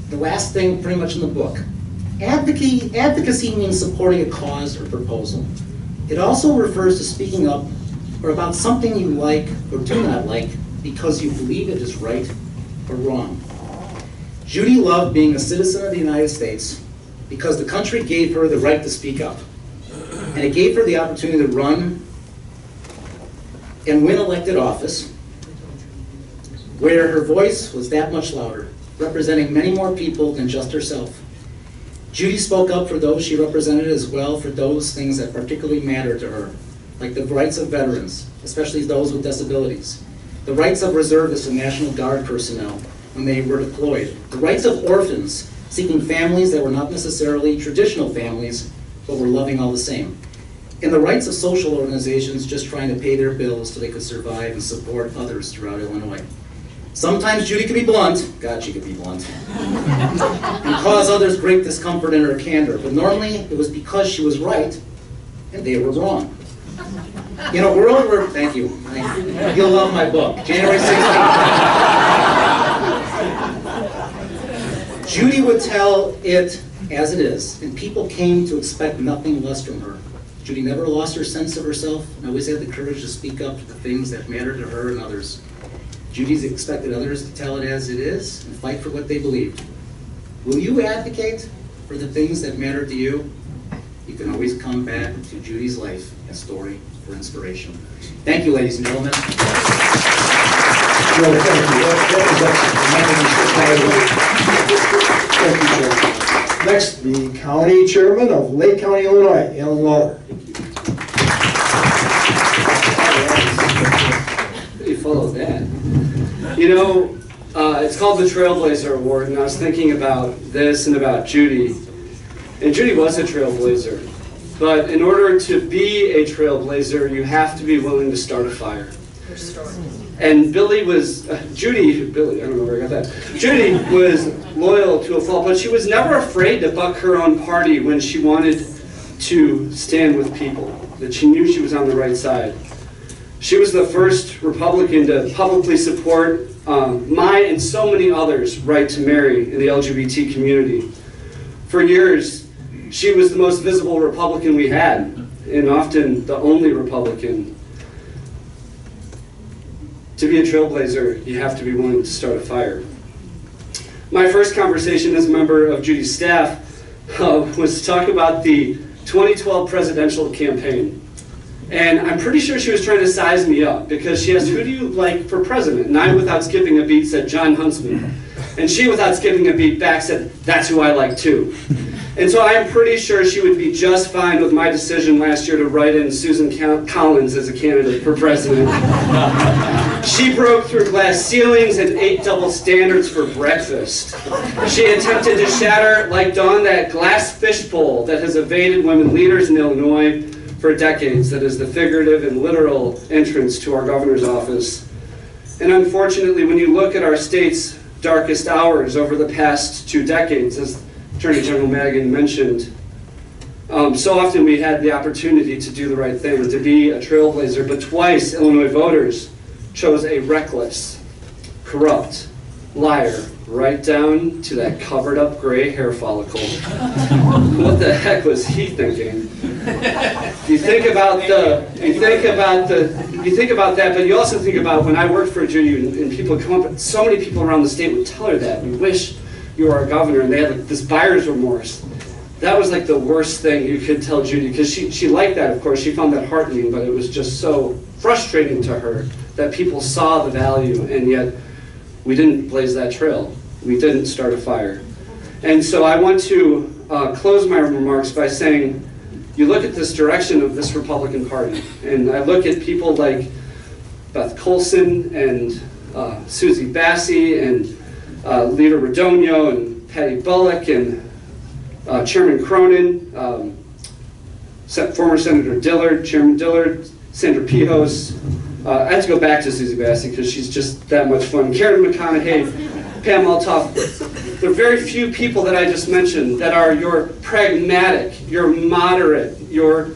The last thing pretty much in the book. Advocacy means supporting a cause or proposal. It also refers to speaking up or about something you like or do not like because you believe it is right or wrong. Judy loved being a citizen of the United States because the country gave her the right to speak up. And it gave her the opportunity to run and win elected office where her voice was that much louder, representing many more people than just herself. Judy spoke up for those she represented as well for those things that particularly mattered to her, like the rights of veterans, especially those with disabilities, the rights of reservists and National Guard personnel when they were deployed, the rights of orphans seeking families that were not necessarily traditional families, but were loving all the same, and the rights of social organizations just trying to pay their bills so they could survive and support others throughout Illinois. Sometimes Judy could be blunt, God, she could be blunt, and cause others great discomfort in her candor, but normally it was because she was right and they were wrong. In a world where, thank you, you'll love my book, January 16th. Judy would tell it as it is, and people came to expect nothing less from her. Judy never lost her sense of herself and always had the courage to speak up for the things that mattered to her and others. Judy's expected others to tell it as it is and fight for what they believed. Will you advocate for the things that matter to you? You can always come back to Judy's life and story for inspiration. Thank you, ladies and gentlemen. Joe, thank you. Thank you, Joe. Next, the county chairman of Lake County, Illinois, Alan Lawler. How do you follow that? You know, it's called the Trailblazer Award, and I was thinking about this and about Judy. And Judy was a trailblazer. But in order to be a trailblazer, you have to be willing to start a fire. And Billy, I don't know where I got that. Judy was loyal to a fault, but she was never afraid to buck her own party when she wanted to stand with people, that she knew she was on the right side. She was the first Republican to publicly support my and so many others' right to marry in the LGBT community. For years, she was the most visible Republican we had, and often the only Republican. To be a trailblazer, you have to be willing to start a fire. My first conversation as a member of Judy's staff was to talk about the 2012 presidential campaign. And I'm pretty sure she was trying to size me up because she asked, who do you like for president? And I, without skipping a beat, said John Huntsman. And she, without skipping a beat back, said, that's who I like too. And so I'm pretty sure she would be just fine with my decision last year to write in Susan Collins as a candidate for president. She broke through glass ceilings and ate double standards for breakfast. She attempted to shatter, like Dawn, that glass fishbowl that has evaded women leaders in Illinois for decades, that is the figurative and literal entrance to our governor's office. And unfortunately, when you look at our state's darkest hours over the past 2 decades, as Attorney General Madigan mentioned, so often we had the opportunity to do the right thing, to be a trailblazer, but twice Illinois voters chose a reckless, corrupt liar, right down to that covered up gray hair follicle. What the heck was he thinking? You think about that, but you also think about when I worked for Judy and people come up, so many people around the state would tell her that, we wish you were our governor, and they had like this buyer's remorse. That was like the worst thing you could tell Judy, because she liked that, of course, she found that heartening, but it was just so frustrating to her that people saw the value, and yet we didn't blaze that trail. We didn't start a fire. And so I want to close my remarks by saying, you look at this direction of this Republican Party, and I look at people like Beth Colson and Susie Bassey and Leader Radonio and Patty Bullock and Chairman Cronin, former Senator Dillard, Chairman Dillard, Sandra Pijos. I have to go back to Susie Bassey because she's just that much fun. Karen McConaughey, Pam Altoff. There are very few people that I just mentioned that are your pragmatic, your moderate, your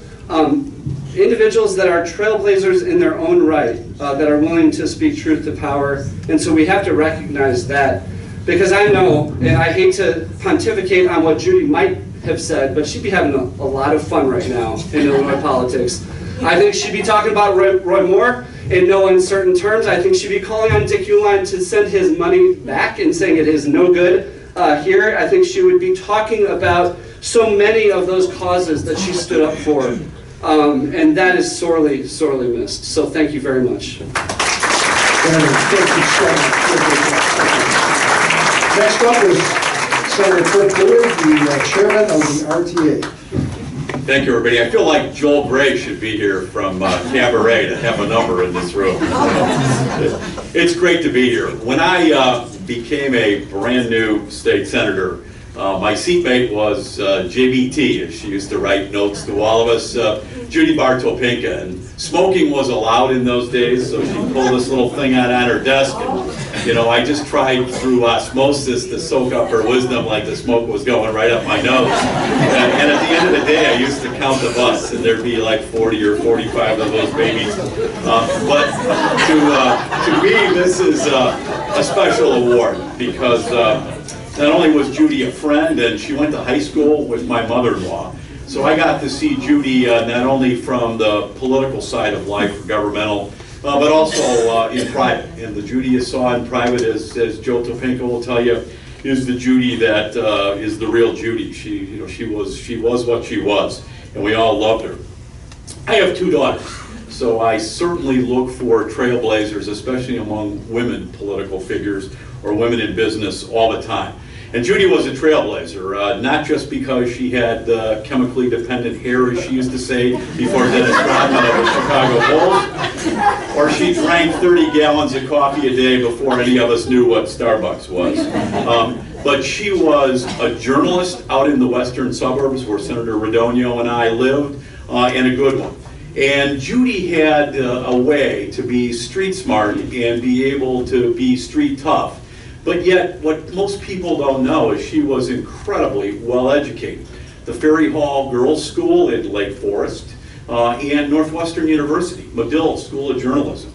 individuals that are trailblazers in their own right, that are willing to speak truth to power. And so we have to recognize that. Because I know, and I hate to pontificate on what Judy might have said, but she'd be having a lot of fun right now in Illinois politics. I think she'd be talking about Roy Moore in no uncertain terms. I think she'd be calling on Dick Uihlein to send his money back and saying it is no good here. I think she would be talking about so many of those causes that she stood up for. And that is sorely, sorely missed. So thank you very much. Thank you so much. Next up is Senator Kurt Dillard, the chairman of the RTA. Thank you, everybody. I feel like Joel Gray should be here from Cabaret to have a number in this room. It's great to be here. When I became a brand new state senator, my seatmate was JBT, as she used to write notes to all of us, Judy Bartopinka. And smoking was allowed in those days, so she pulled this little thing out on her desk. And, you know, I just tried through osmosis to soak up her wisdom like the smoke was going right up my nose. And at the end of the day, I used to count the butts, and there'd be like 40 or 45 of those babies. But to me, this is a special award because not only was Judy a friend, and she went to high school with my mother-in-law, so I got to see Judy not only from the political side of life, governmental, but also in private. And the Judy you saw in private, as Joe Topinka will tell you, is the Judy that is the real Judy. She was what she was, and we all loved her. I have 2 daughters, so I certainly look for trailblazers, especially among women political figures or women in business all the time. And Judy was a trailblazer, not just because she had chemically dependent hair, as she used to say, before Dennis Rodman of the Chicago Bulls, or she drank 30 gallons of coffee a day before any of us knew what Starbucks was. But she was a journalist out in the western suburbs where Senator Radonio and I lived, and a good one. And Judy had a way to be street smart and be able to be street tough. But yet, what most people don't know is she was incredibly well educated. The Ferry Hall Girls School in Lake Forest and Northwestern University, Medill School of Journalism.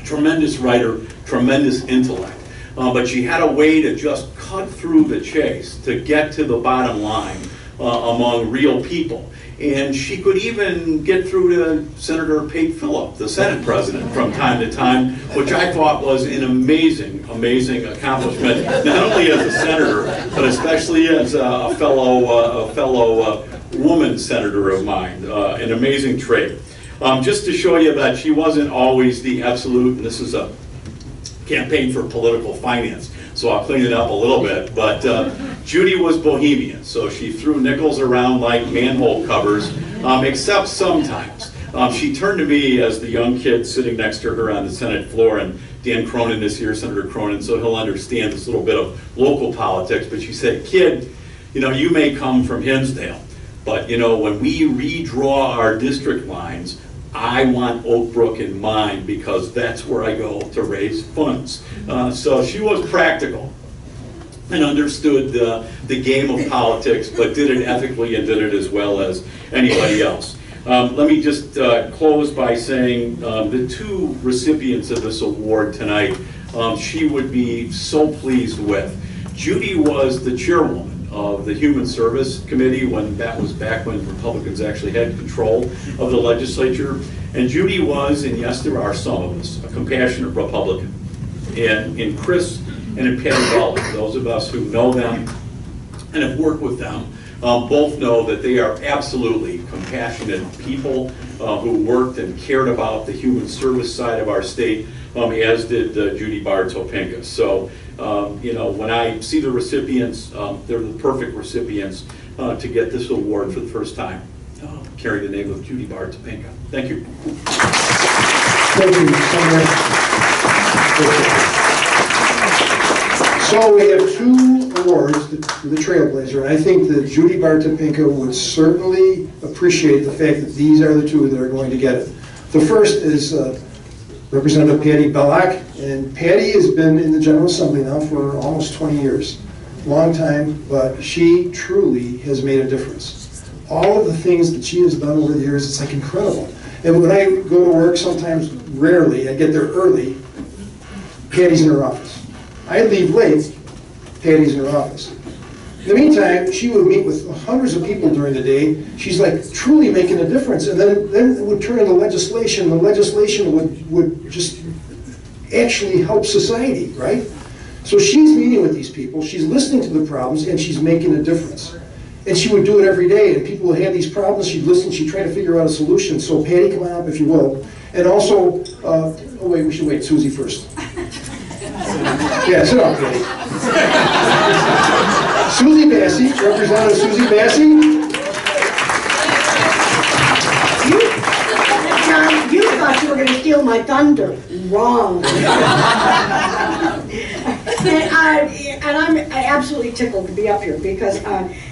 tremendous writer, tremendous intellect. But she had a way to just cut through the chase to get to the bottom line among real people. And she could even get through to Senator Pate Phillip, the Senate president, from time to time, which I thought was an amazing, amazing accomplishment, not only as a senator, but especially as a fellow woman senator of mine. An amazing trait. Just to show you that she wasn't always the absolute, and this is a campaign for political finance, so I'll clean it up a little bit, but Judy was bohemian, so she threw nickels around like manhole covers, except sometimes. She turned to me as the young kid sitting next to her on the Senate floor, and Dan Cronin is here, Senator Cronin, so he'll understand this little bit of local politics, but she said, "Kid, you know, you may come from Hinsdale, but you know, when we redraw our district lines, I want Oak Brook in mind because that's where I go to raise funds." So she was practical and understood the game of politics, but did it ethically and did it as well as anybody else. Let me just close by saying the two recipients of this award tonight, she would be so pleased with. Judy was the chairwoman of the Human Service Committee when that was back when Republicans actually had control of the legislature. And Judy was, and yes there are some of us, a compassionate Republican. And in Chris and in Patty Ballard, those of us who know them and have worked with them, both know that they are absolutely compassionate people who worked and cared about the human service side of our state, as did Judy Bard-Topinka. So, you know, when I see the recipients, they're the perfect recipients to get this award for the first time, carrying the name of Judy Bard-Topinka. Thank you. Thank you, Senator. So we have two awards, the Trailblazer, and I think that Judy Bard-Topinka would certainly appreciate the fact that these are the two that are going to get it. The first is Representative Patty Bellock, and Patty has been in the General Assembly now for almost 20 years. Long time, but she truly has made a difference. All of the things that she has done over the years, it's like incredible. And when I go to work, sometimes, rarely, I get there early, Patty's in her office. I leave late, Patty's in her office. In the meantime, she would meet with hundreds of people during the day. She's like truly making a difference. And then it would turn into legislation. The legislation would just actually help society, right? So she's meeting with these people, she's listening to the problems, and she's making a difference. And she would do it every day, and people would have these problems, she'd listen, she'd try to figure out a solution. So Patty, come on up if you will. And also, oh wait, we should wait Susie first. Yeah, sit down, Patty. Susie Massey, Representative Susie Massey. John, you thought you were going to steal my thunder. Wrong. And I'm absolutely tickled to be up here because,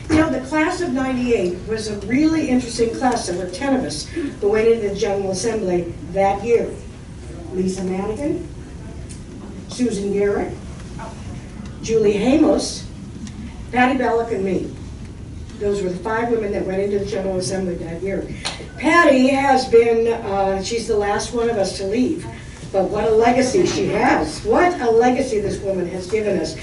you know, the class of '98 was a really interesting class. There were 10 of us who went into the General Assembly that year. Lisa Madigan, Susan Garrett, Julie Hamos, Patty Bellock, and me. Those were the 5 women that went into the General Assembly that year. Patty has been, she's the last one of us to leave. But what a legacy she has. What a legacy this woman has given us.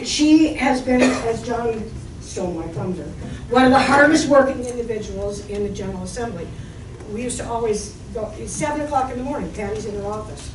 She has been, as John stole my thunder, one of the hardest working individuals in the General Assembly. We used to always go, it's 7 o'clock in the morning, Patty's in her office.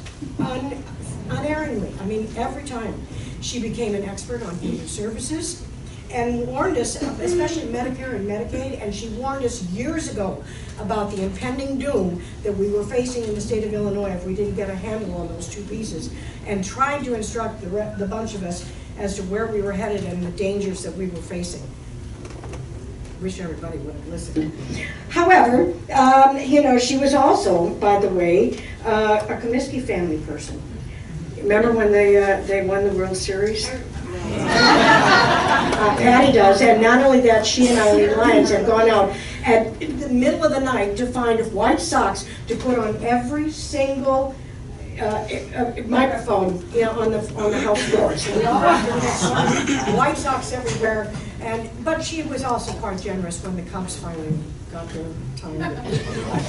Unerringly, I mean, every time. She became an expert on human services and warned us, especially Medicare and Medicaid, and she warned us years ago about the impending doom that we were facing in the state of Illinois if we didn't get a handle on those 2 pieces, and tried to instruct the bunch of us as to where we were headed and the dangers that we were facing. Wish everybody would have listened. However, you know, she was also, by the way, a Comiskey family person. Remember when they won the World Series? Patty does, and not only that, she and Eileen Lyons have gone out at the middle of the night to find white socks to put on every single microphone on the house doors. And we all have their necks on, White Sox everywhere. But she was also quite generous when the Cubs finally got their time.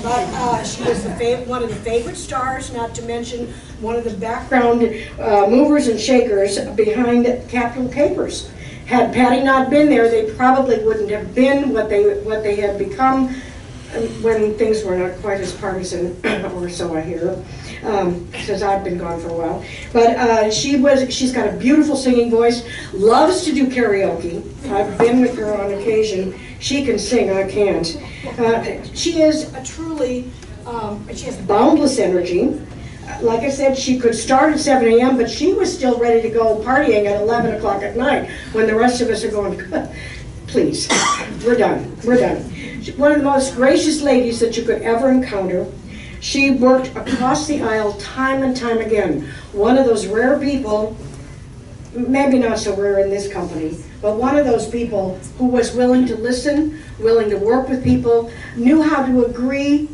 But she was one of the favorite stars, not to mention one of the background movers and shakers behind Capitol Capers. Had Patty not been there, they probably wouldn't have been what they had become when things were not quite as partisan, or so I hear, since I've been gone for a while. But she's got a beautiful singing voice, loves to do karaoke. I've been with her on occasion. She can sing, I can't. She is a truly, she has boundless energy. Like I said, she could start at 7 a.m., but she was still ready to go partying at 11 o'clock at night when the rest of us are going, please, we're done, we're done. One of the most gracious ladies that you could ever encounter. She worked across the aisle time and time again. One of those rare people, maybe not so rare in this company, but one of those people who was willing to listen, willing to work with people, knew how to agree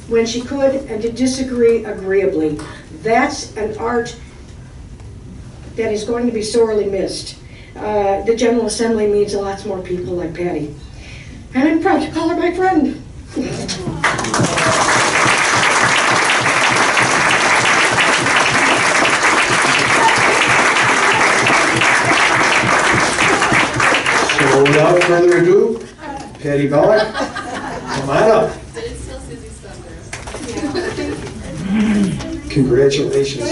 when she could and to disagree agreeably. That's an art that is going to be sorely missed. The General Assembly needs lots more people like Patty. And I'm proud to call her my friend. So without further ado, Patty Bellick, come on up. Congratulations.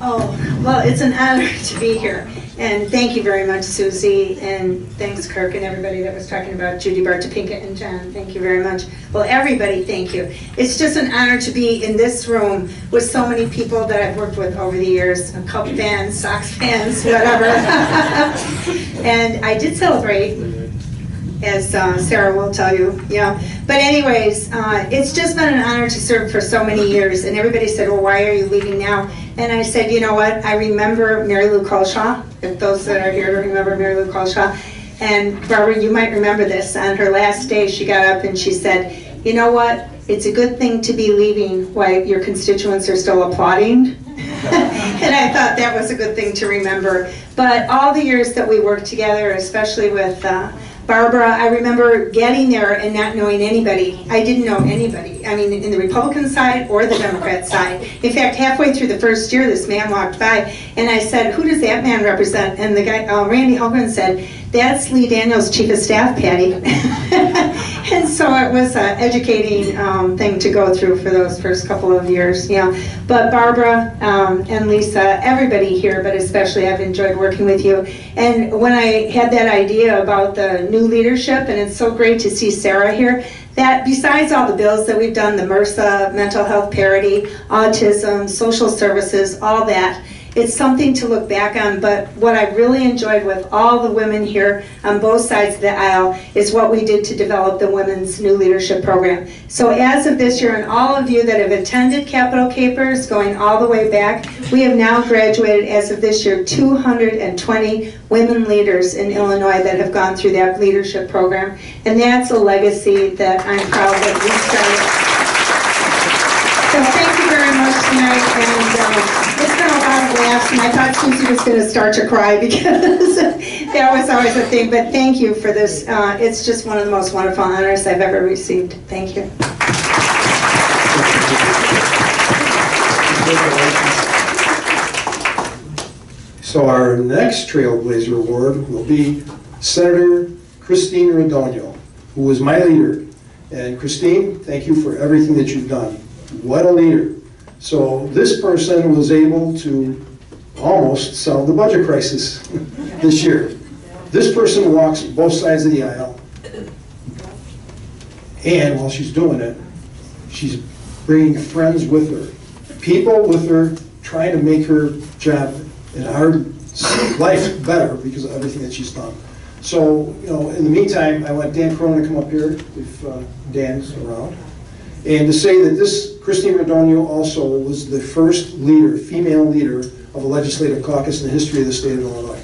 Oh, well, it's an honor to be here. And thank you very much, Susie, and thanks, Kirk, and everybody that was talking about Judy, Bart, Pinkett, and John. Thank you very much. Well, everybody, thank you. It's just an honor to be in this room with so many people that I've worked with over the years, Cub fans, Sox fans, whatever. And I did celebrate, as Sarah will tell you, yeah. But anyways, it's just been an honor to serve for so many years. And everybody said, well, why are you leaving now? And I said, you know what? I remember Mary Lou Colshaw, if those that are here remember Mary Lou Colshaw. And Barbara, you might remember this. On her last day, she got up and she said, you know what? It's a good thing to be leaving while your constituents are still applauding. And I thought that was a good thing to remember. But all the years that we worked together, especially with Barbara, I remember getting there and not knowing anybody. I didn't know anybody. I mean, in the Republican side or the Democrat side. In fact, halfway through the first year, this man walked by, and I said, who does that man represent? And the guy, Randy Hogan, said, that's Lee Daniels' chief of staff, Patty. And so it was an educating thing to go through for those first couple of years. Yeah. But Barbara and Lisa, everybody here, but especially I've enjoyed working with you. And when I had that idea about the new leadership, and it's so great to see Sarah here, that besides all the bills that we've done, the MRSA, mental health parity, autism, social services, all that, it's something to look back on. But what I really enjoyed with all the women here on both sides of the aisle is what we did to develop the Women's New Leadership Program. So as of this year, and all of you that have attended Capitol Capers going all the way back, we have now graduated, as of this year, 220 women leaders in Illinois that have gone through that leadership program. And that's a legacy that I'm proud that we started. So thank you very much tonight. And it's been a lot of laughs, and I thought Susie was going to start to cry because that was always a thing. But thank you for this. It's just one of the most wonderful honors I've ever received. Thank you. So our next Trailblazer Award will be Senator Christine Radogno, who was my leader. And Christine, thank you for everything that you've done. What a leader. So this person was able to almost solve the budget crisis this year. This person walks both sides of the aisle, and while she's doing it, she's bringing friends with her, people with her, trying to make her job and our life better because of everything that she's done. So, you know, in the meantime, I want Dan Cronin to come up here if Dan's around. And to say that this Christine Radogno also was the first leader, female leader, of a legislative caucus in the history of the state of Illinois.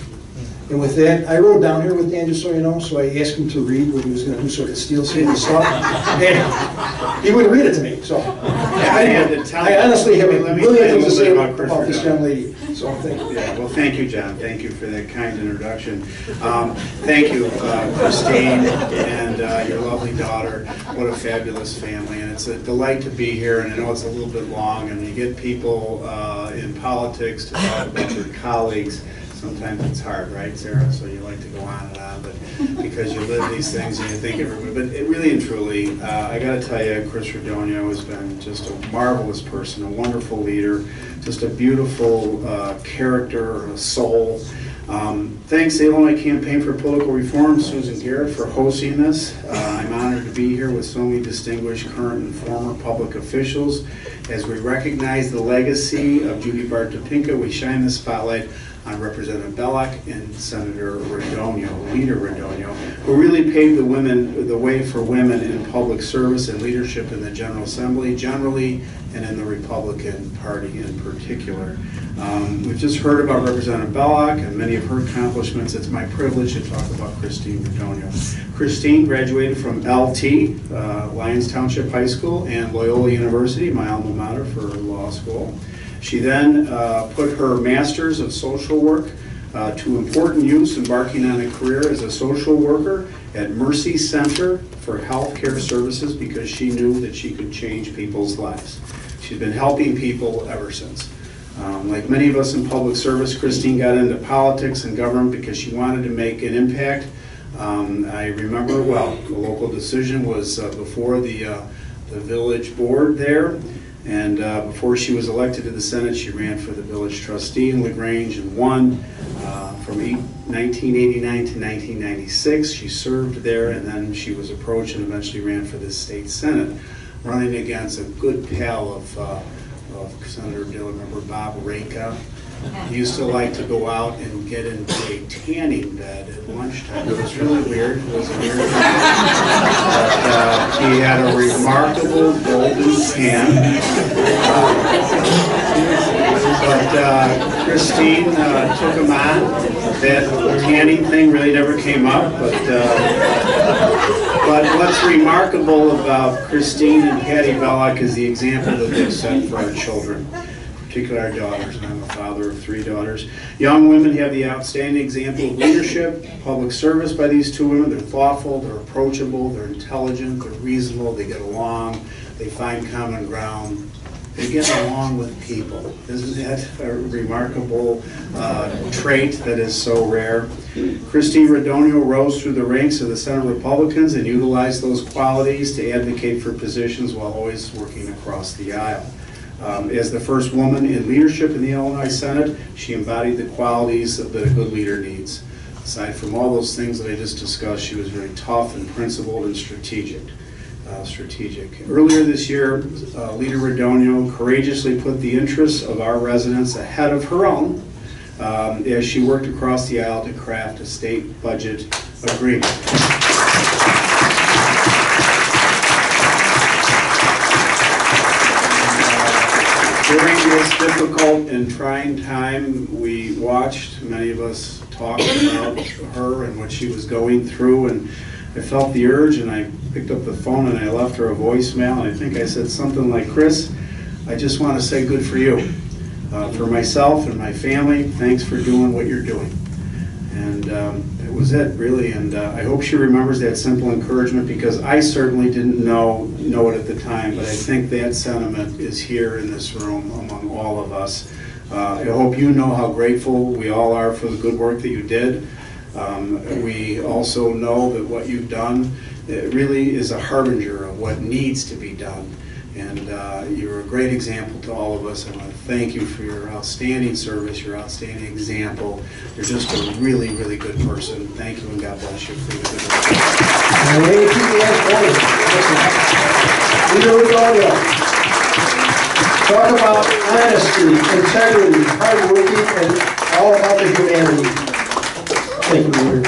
And with that, I wrote down here with Dan, just so you know, so I asked him to read what he was going to do so I could steal some of the stuff. And he wouldn't read it to me, so. I honestly have a million things to say about this young lady, so thank you. Yeah, well, thank you, John. Thank you for that kind introduction. Thank you, Christine, and your lovely daughter. What a fabulous family, and it's a delight to be here, and I know it's a little bit long, and you get people in politics to talk about their colleagues. Sometimes it's hard, right, Sarah? So you like to go on and on, but because you live these things and you think everybody, but it really and truly, I got to tell you, Chris Radonio has been just a marvelous person, a wonderful leader, just a beautiful character, a soul. Thanks to the Illinois Campaign for Political Reform, Susan Garrett, for hosting this. I'm honored to be here with so many distinguished current and former public officials. As we recognize the legacy of Judy Bart Topinka, we shine the spotlight on Representative Belloc and Senator Radonio, Leader Radonio, who really paved the way for women in public service and leadership in the General Assembly generally and in the Republican Party in particular. We've just heard about Representative Belloc and many of her accomplishments. It's my privilege to talk about Christine Radonio. Christine graduated from LT, Lyons Township High School, and Loyola University, my alma mater for law school. She then put her Master's of Social Work to important use, embarking on a career as a social worker at Mercy Center for Health Care Services because she knew that she could change people's lives. She's been helping people ever since. Like many of us in public service, Christine got into politics and government because she wanted to make an impact. I remember well, the local decision was before the village board there. And before she was elected to the Senate, she ran for the village trustee in LaGrange and won from 1989 to 1996. She served there, and then she was approached and eventually ran for the state Senate, running against a good pal of Senator Dillon, remember Bob Reka? He used to like to go out and get into a tanning bed at lunchtime. It was really weird. It was a weird thing. But he had a remarkable golden tan. But Christine took him on. That tanning thing really never came up. But what's remarkable about Christine and Patty Belloc is the example that they've set for our children, particularly our daughters, and I'm a father of 3 daughters. Young women have the outstanding example of leadership, public service by these 2 women. They're thoughtful, they're approachable, they're intelligent, they're reasonable, they get along, they find common ground. They get along with people. Isn't that a remarkable trait that is so rare? Christine Radonio rose through the ranks of the Senate Republicans and utilized those qualities to advocate for positions while always working across the aisle. As the first woman in leadership in the Illinois Senate, she embodied the qualities that a good leader needs. Aside from all those things that I just discussed, she was very tough and principled and strategic. Earlier this year, Leader Radonio courageously put the interests of our residents ahead of her own as she worked across the aisle to craft a state budget agreement. During this difficult and trying time, we watched, many of us talk about her and what she was going through, and I felt the urge, and I picked up the phone and I left her a voicemail, and I think I said something like, "Chris, I just want to say good for you. For myself and my family, thanks for doing what you're doing." And it was it, really, and I hope she remembers that simple encouragement, because I certainly didn't know it at the time, but I think that sentiment is here in this room among all of us. I hope you know how grateful we all are for the good work that you did. We also know that what you've done really is a harbinger of what needs to be done. And you're a great example to all of us. I want to thank you for your outstanding service, your outstanding example. You're just a really, really good person. Thank you, and God bless you for your good work. Talk about honesty, integrity, hard working, and all about the humanity. Thank you, Leader.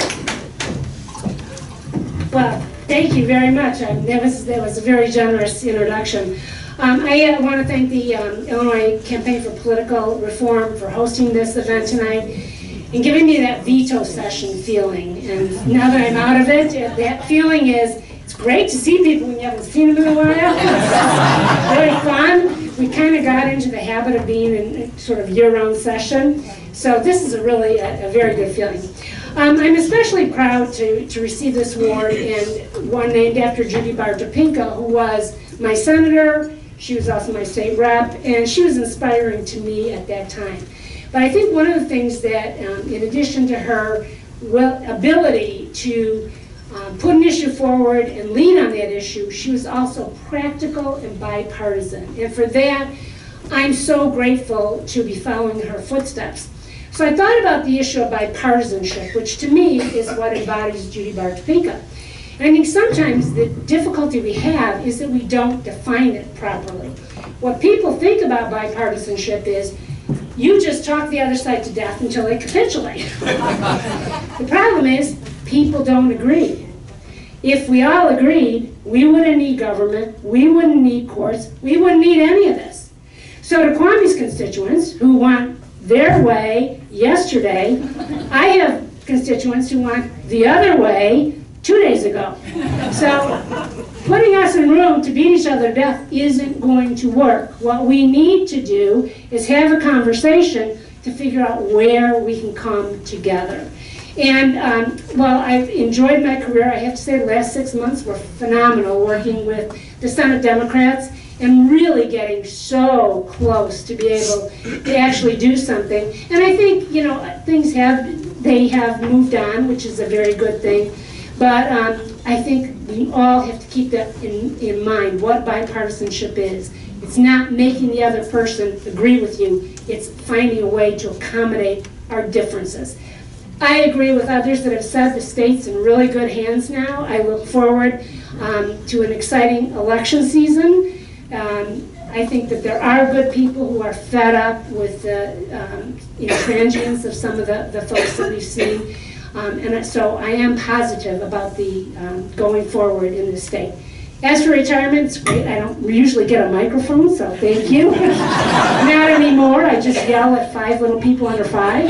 Well, thank you very much. That was a very generous introduction. I want to thank the Illinois Campaign for Political Reform for hosting this event tonight. and giving me that veto session feeling. And now that I'm out of it, that feeling is, it's great to see people when you haven't seen them in a while. It's really fun. We kind of got into the habit of being in sort of year-round session. So this is really a very good feeling. I'm especially proud to receive this award, and one named after Judy Bartopinka, who was my senator. She was also my state rep, and she was inspiring to me at that time. But I think one of the things that, in addition to her ability to put an issue forward and lead on that issue, she was also practical and bipartisan. And for that, I'm so grateful to be following her footsteps. So I thought about the issue of bipartisanship, which to me is what embodies Judy Bartopinka. And I think sometimes the difficulty we have is that we don't define it properly. What people think about bipartisanship is, you just talk the other side to death until they capitulate. The problem is, people don't agree. If we all agreed, we wouldn't need government, we wouldn't need courts, we wouldn't need any of this. So to Kwame's constituents, who want their way yesterday, I have constituents who want the other way 2 days ago. So putting us in room to beat each other to death isn't going to work. What we need to do is have a conversation to figure out where we can come together. And while I've enjoyed my career, I have to say the last 6 months were phenomenal, working with the Senate Democrats and really getting so close to be able to actually do something. And I think, you know, things have moved on, which is a very good thing. But I think we all have to keep that in mind, what bipartisanship is. It's not making the other person agree with you, it's finding a way to accommodate our differences. I agree with others that have said the state's in really good hands now. I look forward to an exciting election season. I think that there are good people who are fed up with the intransigence of some of the folks that we've seen. And so I am positive about the going forward in the state. As for retirement, it's great. I don't usually get a microphone, so thank you. Not anymore. I just yell at 5 little people under 5.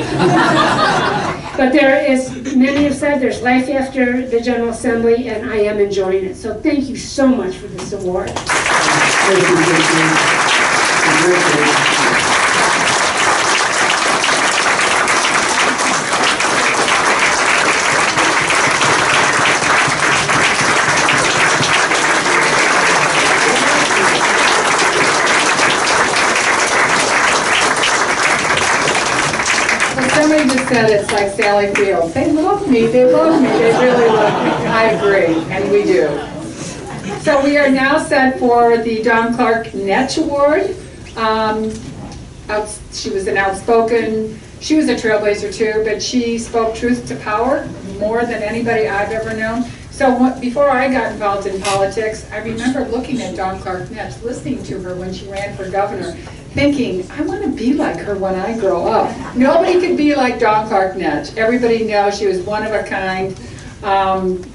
But there is, many have said, there's life after the General Assembly, and I am enjoying it. So thank you so much for this award. Thank you. Somebody just said it's like Sally Field. They love me, they love me, they really love me. I agree, and we do. So we are now set for the Dawn Clark Netsch Award. She was an outspoken, she was a trailblazer too, but she spoke truth to power more than anybody I've ever known. So before I got involved in politics, I remember looking at Dawn Clark Netsch, listening to her when she ran for governor, thinking, I want to be like her when I grow up. Nobody could be like Dawn Clark Netsch. Everybody knows she was one of a kind.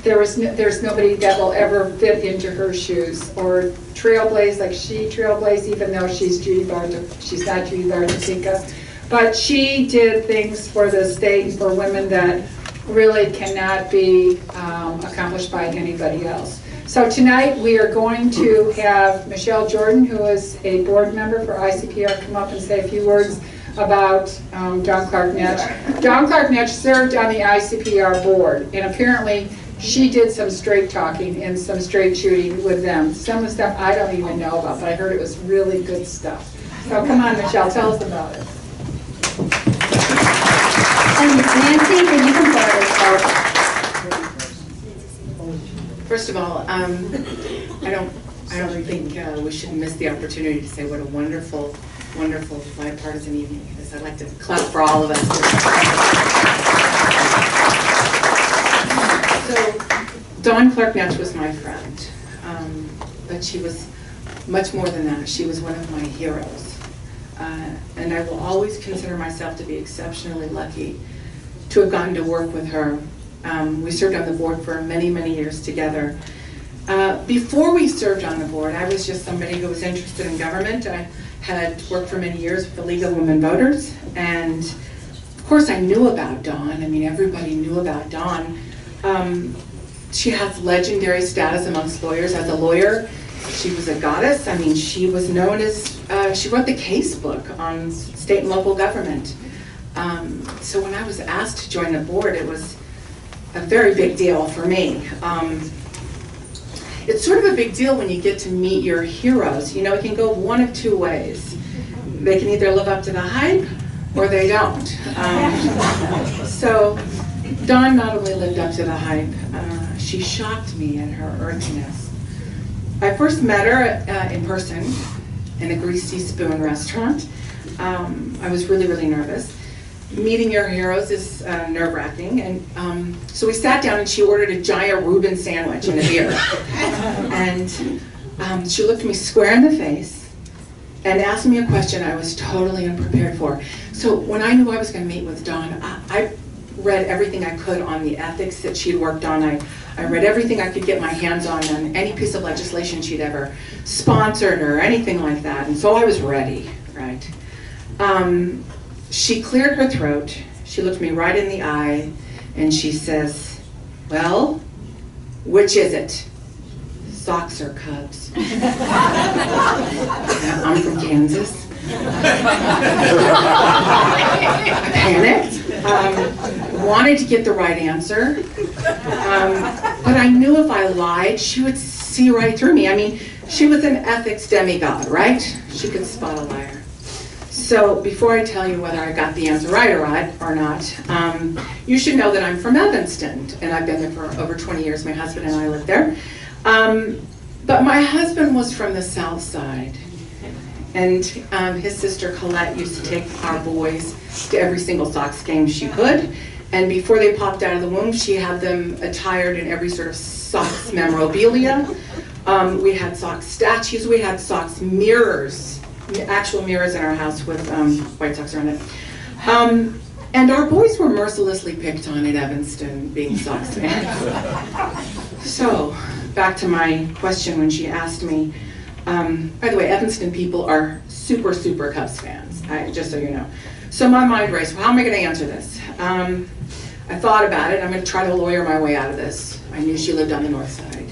There's nobody that will ever fit into her shoes or trailblaze like she trailblazed, even though she's not Judy Bartopinka. But she did things for the state and for women that really cannot be accomplished by anybody else. So tonight we are going to have Michelle Jordan, who is a board member for ICPR, come up and say a few words about Dawn Clark Netsch. Dawn Clark Netsch served on the ICPR board, and apparently she did some straight talking and some straight shooting with them. Some of the stuff I don't even know about, but I heard it was really good stuff. So come on, Michelle, tell us about it. And Nancy, can you come forward? First of all, I don't think we should miss the opportunity to say what a wonderful, wonderful bipartisan evening it is. I'd like to clap for all of us. So, Dawn Clark Netsch was my friend, but she was much more than that. She was one of my heroes. And I will always consider myself to be exceptionally lucky to have gotten to work with her. We served on the board for many, many years together. Before we served on the board, I was just somebody who was interested in government. I had worked for many years with the League of Women Voters, and Of course, I knew about Dawn. I mean, everybody knew about Dawn. She has legendary status amongst lawyers. As a lawyer, she was a goddess. I mean, she was known as, she wrote the case book on state and local government. So when I was asked to join the board, it was a very big deal for me. It's sort of a big deal when you get to meet your heroes. You know, it can go one of two ways. They can either live up to the hype or they don't. So Dawn not only lived up to the hype, she shocked me in her earthiness. I first met her in person in a Greasy Spoon restaurant. I was really, really nervous. Meeting your heroes is nerve-wracking, and so we sat down and she ordered a giant Reuben sandwich and a beer. And she looked me square in the face and asked me a question I was totally unprepared for. So when I knew I was going to meet with Dawn, I read everything I could on the ethics that she'd worked on. I read everything I could get my hands on any piece of legislation she'd ever sponsored or anything like that, and so I was ready, right? She cleared her throat, she looked me right in the eye, and she says, "Well, which is it? Sox or Cubs?" I'm from Kansas. I panicked, wanted to get the right answer, but I knew if I lied, she would see right through me. I mean, she was an ethics demigod, right? She could spot a liar. So before I tell you whether I got the answer right or not, you should know that I'm from Evanston, and I've been there for over 20 years. My husband and I live there. But my husband was from the South Side, and his sister Colette used to take our boys to every single Sox game she could, and before they popped out of the womb, she had them attired in every sort of Sox memorabilia. We had Sox statues, we had Sox mirrors, actual mirrors in our house with White Sox around it. And our boys were mercilessly picked on in Evanston, being Sox fans. So, back to my question when she asked me. By the way, Evanston people are super, super Cubs fans, just so you know. So my mind raced, well, how am I going to answer this? I thought about it. I'm going to try to lawyer my way out of this. I knew she lived on the north side.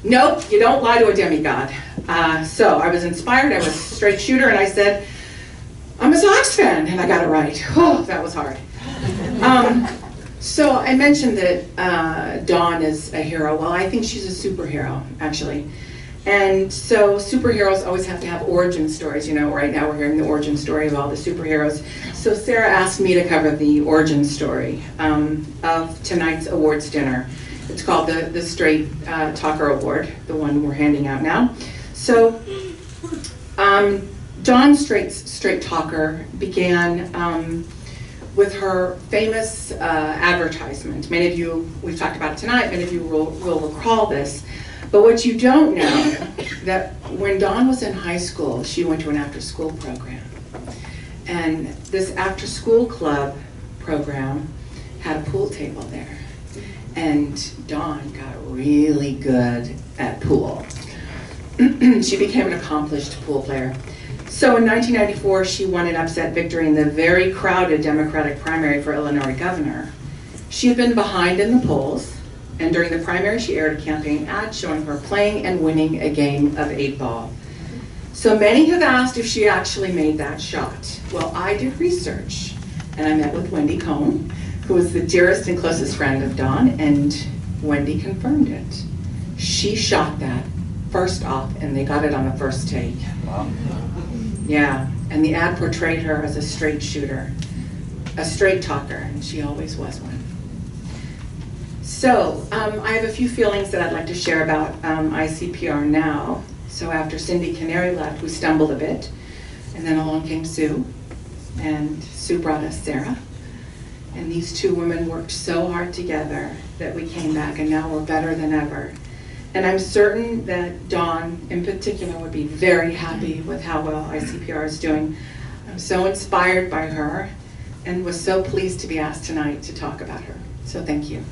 Nope, you don't lie to a demigod. So I was inspired, I was a straight shooter, and I said, I'm a Sox fan, and I got it right. Oh, that was hard. So I mentioned that Dawn is a hero. Well, I think she's a superhero, actually. And so superheroes always have to have origin stories. You know, right now we're hearing the origin story of all the superheroes. So Sarah asked me to cover the origin story of tonight's awards dinner. It's called the Straight Talker Award, the one we're handing out now. So Dawn Straight Talker began with her famous advertisement. Many of you, we've talked about it tonight, many of you will recall this. But what you don't know, that when Dawn was in high school, she went to an after-school program. And this after-school club program had a pool table there. And Dawn got really good at pool. She became an accomplished pool player. So in 1994, she won an upset victory in the very crowded Democratic primary for Illinois governor. She had been behind in the polls, and during the primary, she aired a campaign ad showing her playing and winning a game of 8-ball. So many have asked if she actually made that shot. Well, I did research, and I met with Wendy Cohn, who was the dearest and closest friend of Dawn, and Wendy confirmed it. She shot that first off, and they got it on the first take. Wow. Yeah, and the ad portrayed her as a straight shooter, a straight talker, and she always was one. So, I have a few feelings that I'd like to share about ICPR now. So after Cindy Canary left, we stumbled a bit, and then along came Sue, and Sue brought us Sarah. And these two women worked so hard together that we came back, and now we're better than ever. And I'm certain that Dawn, in particular, would be very happy with how well ICPR is doing. I'm so inspired by her, and was so pleased to be asked tonight to talk about her. So thank you.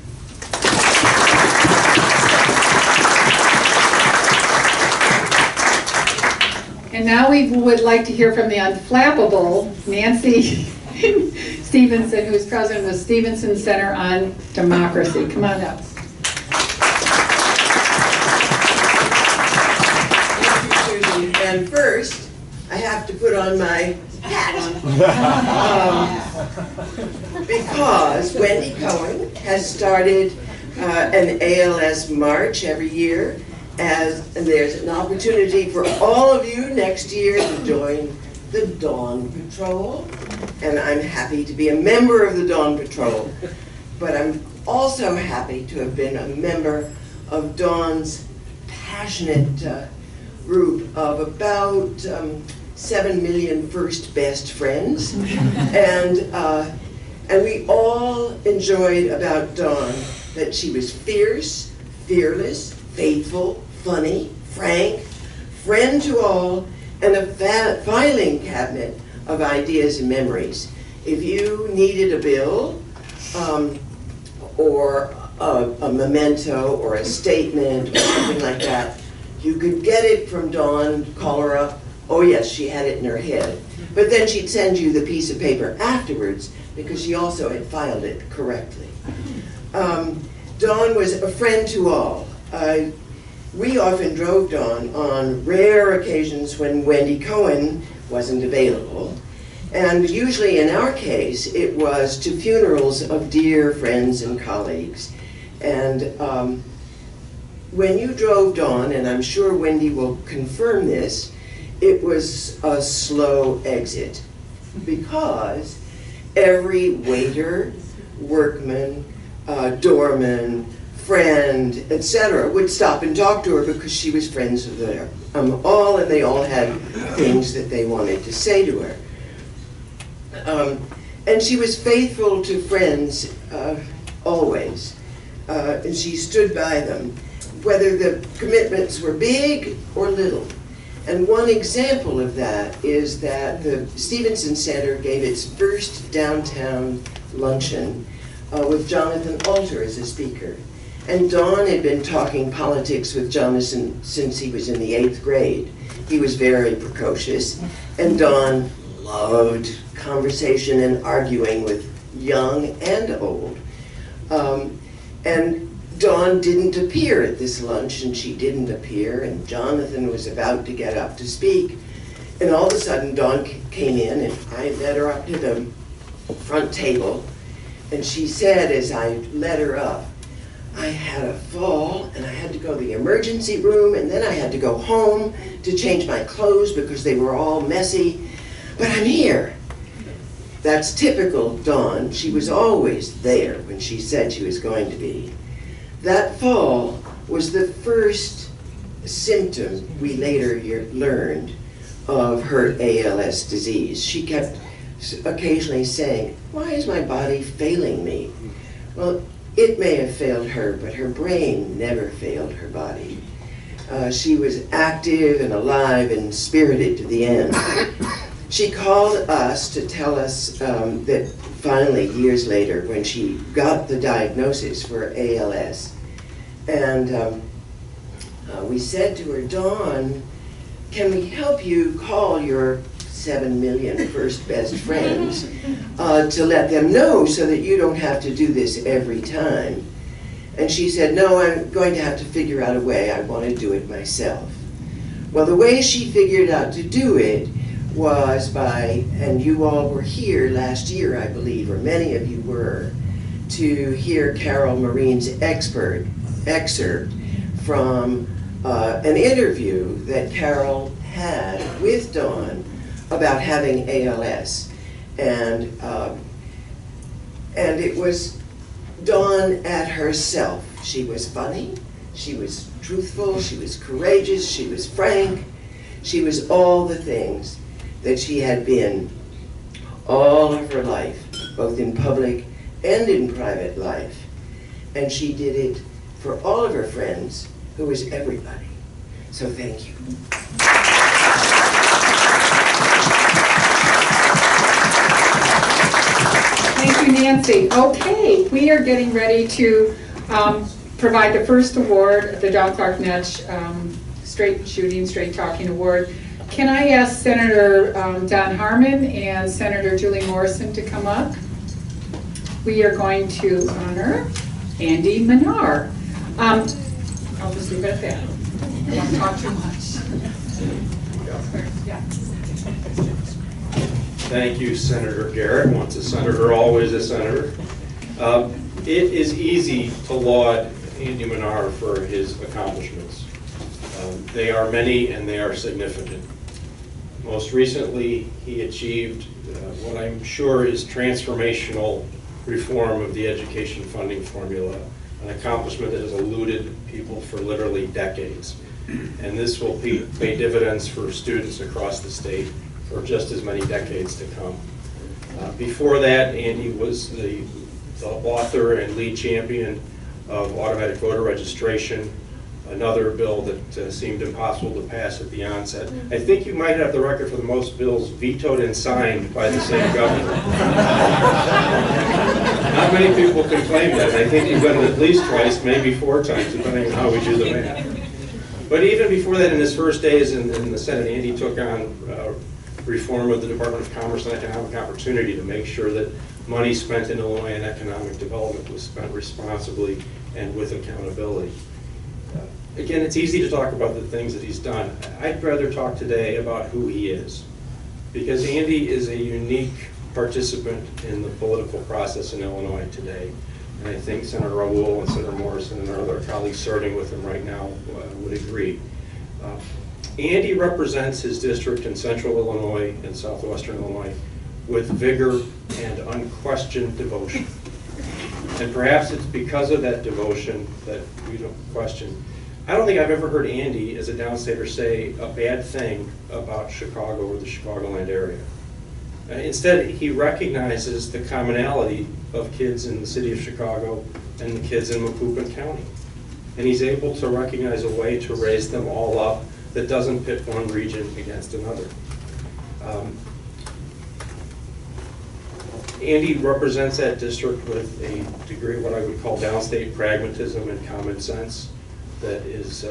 And now we would like to hear from the unflappable Nancy Stevenson, who is president of the Stevenson Center on Democracy. Come on up. And first, I have to put on my hat. Because Wendy Cohen has started an ALS march every year, and there's an opportunity for all of you next year to join the Dawn Patrol. And I'm happy to be a member of the Dawn Patrol, but I'm also happy to have been a member of Dawn's passionate group of about 7 million first best friends, and we all enjoyed about Dawn that she was fierce, fearless, faithful, funny, frank, friend to all, and a filing cabinet of ideas and memories. If you needed a bill or a memento or a statement or something like that, you could get it from Dawn, call her up. Oh yes, she had it in her head. But then she'd send you the piece of paper afterwards because she also had filed it correctly. Dawn was a friend to all. We often drove Dawn on rare occasions when Wendy Cohen wasn't available. And usually in our case, it was to funerals of dear friends and colleagues. And when you drove Dawn, and I'm sure Wendy will confirm this, it was a slow exit because every waiter, workman, doorman, friend, etc. would stop and talk to her because she was friends with them all, and they all had things that they wanted to say to her. And she was faithful to friends always, and she stood by them, whether the commitments were big or little. And one example of that is that the Stevenson Center gave its first downtown luncheon with Jonathan Alter as a speaker. And Dawn had been talking politics with Jonathan since he was in the 8th grade. He was very precocious, and Dawn loved conversation and arguing with young and old. And Dawn didn't appear at this lunch, and she didn't appear, and Jonathan was about to get up to speak, and all of a sudden Dawn came in, and I led her up to the front table, and she said as I led her up, I had a fall, and I had to go to the emergency room, and then I had to go home to change my clothes because they were all messy, but I'm here. That's typical Dawn. She was always there when she said she was going to be. That fall was the first symptom we later learned of her ALS disease. She kept occasionally saying, why is my body failing me? Well, it may have failed her, but her brain never failed her body. She was active and alive and spirited to the end. She called us to tell us that finally, years later, when she got the diagnosis for ALS, and we said to her, Dawn, can we help you call your 7 million first best friends to let them know so that you don't have to do this every time? And she said, no, I'm going to have to figure out a way. I want to do it myself. Well, the way she figured out to do it was by, and you all were here last year, I believe, or many of you were, to hear Carol Marine's excerpt from an interview that Carol had with Dawn about having ALS. And it was Dawn at herself. She was funny, she was truthful, she was courageous, she was frank, she was all the things that she had been all of her life, both in public and in private life. And she did it for all of her friends, who was everybody. So thank you. Thank you, Nancy. Okay, we are getting ready to provide the first award, the Don Clark Netsch Straight Shooting, Straight Talking Award. Can I ask Senator Don Harmon and Senator Julie Morrison to come up? We are going to honor Andy Manar. I'll just leave it at that. I won't talk too much. Yeah. Thank you, Senator Garrett. Once a senator, always a senator. It is easy to laud Andy Manar for his accomplishments. They are many and they are significant. Most recently, he achieved what I'm sure is transformational reform of the education funding formula, an accomplishment that has eluded people for literally decades. And this will pay dividends for students across the state for just as many decades to come. Before that, Andy was the author and lead champion of automatic voter registration, another bill that seemed impossible to pass at the onset. I think you might have the record for the most bills vetoed and signed by the same governor. Not many people can claim that. I think you've done it at least twice, maybe 4 times, depending on how we do the math. But even before that, in his first days in the Senate, Andy took on reform of the Department of Commerce and Economic Opportunity to make sure that money spent in Illinois in economic development was spent responsibly and with accountability. Again, it's easy to talk about the things that he's done. I'd rather talk today about who he is, because Andy is a unique participant in the political process in Illinois today. And I think Senator Raoul and Senator Morrison and our other colleagues serving with him right now would agree. Andy represents his district in central Illinois and southwestern Illinois with vigor and unquestioned devotion. And perhaps it's because of that devotion that we don't question. I don't think I've ever heard Andy, as a downstater, say a bad thing about Chicago or the Chicagoland area. Instead, he recognizes the commonality of kids in the city of Chicago and the kids in Macoupin County. And he's able to recognize a way to raise them all up that doesn't pit one region against another. Andy represents that district with a degree of what I would call downstate pragmatism and common sense that is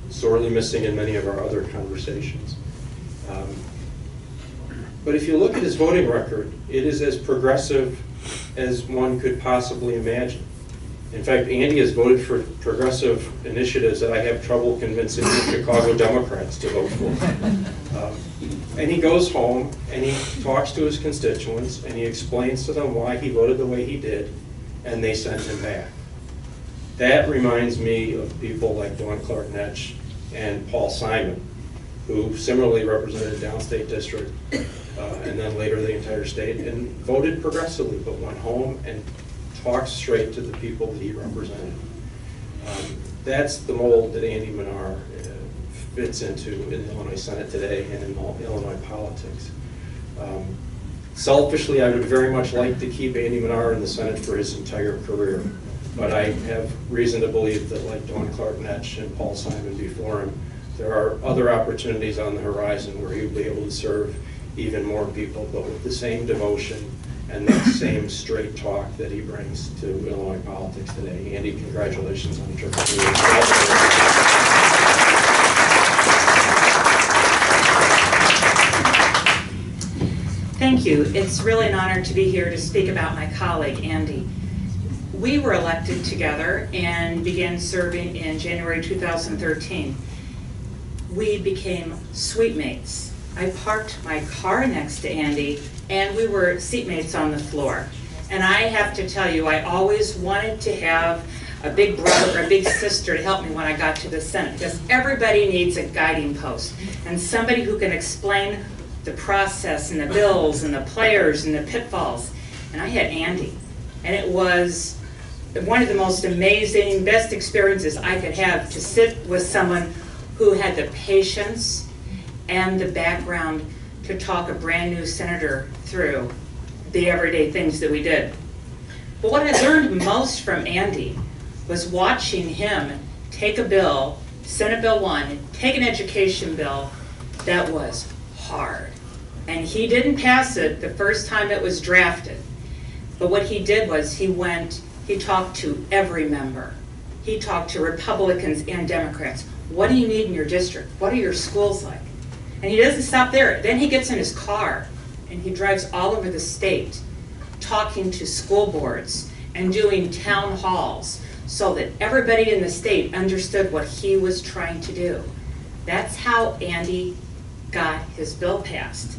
sorely missing in many of our other conversations. But if you look at his voting record, it is as progressive as one could possibly imagine. In fact, Andy has voted for progressive initiatives that I have trouble convincing Chicago Democrats to vote for. And he goes home and he talks to his constituents and he explains to them why he voted the way he did, and they send him back. That reminds me of people like Dawn Clark-Netsch and Paul Simon, who similarly represented a downstate district and then later the entire state, and voted progressively, but went home and talked straight to the people that he represented. That's the mold that Andy Manar fits into in the Illinois Senate today and in Illinois politics. Selfishly, I would very much like to keep Andy Manar in the Senate for his entire career, but I have reason to believe that, like Dawn Clark-Netsch and Paul Simon before him, there are other opportunities on the horizon where he will be able to serve even more people, but with the same devotion and that same straight talk that he brings to Illinois politics today. Andy, congratulations on the triple career. Thank you. It's really an honor to be here to speak about my colleague, Andy. We were elected together and began serving in January 2013. We became suitemates. I parked my car next to Andy, and we were seatmates on the floor. And I have to tell you, I always wanted to have a big brother or a big sister to help me when I got to the Senate, because everybody needs a guiding post and somebody who can explain the process and the bills and the players and the pitfalls. And I had Andy, and it was one of the most amazing, best experiences I could have to sit with someone who had the patience and the background to talk a brand new senator through the everyday things that we did. But what I learned most from Andy was watching him take a bill, Senate Bill 1, take an education bill that was hard. And he didn't pass it the first time it was drafted. But what he did was he talked to every member. He talked to Republicans and Democrats. What do you need in your district? What are your schools like? And he doesn't stop there. Then he gets in his car and he drives all over the state talking to school boards and doing town halls so that everybody in the state understood what he was trying to do. That's how Andy got his bill passed.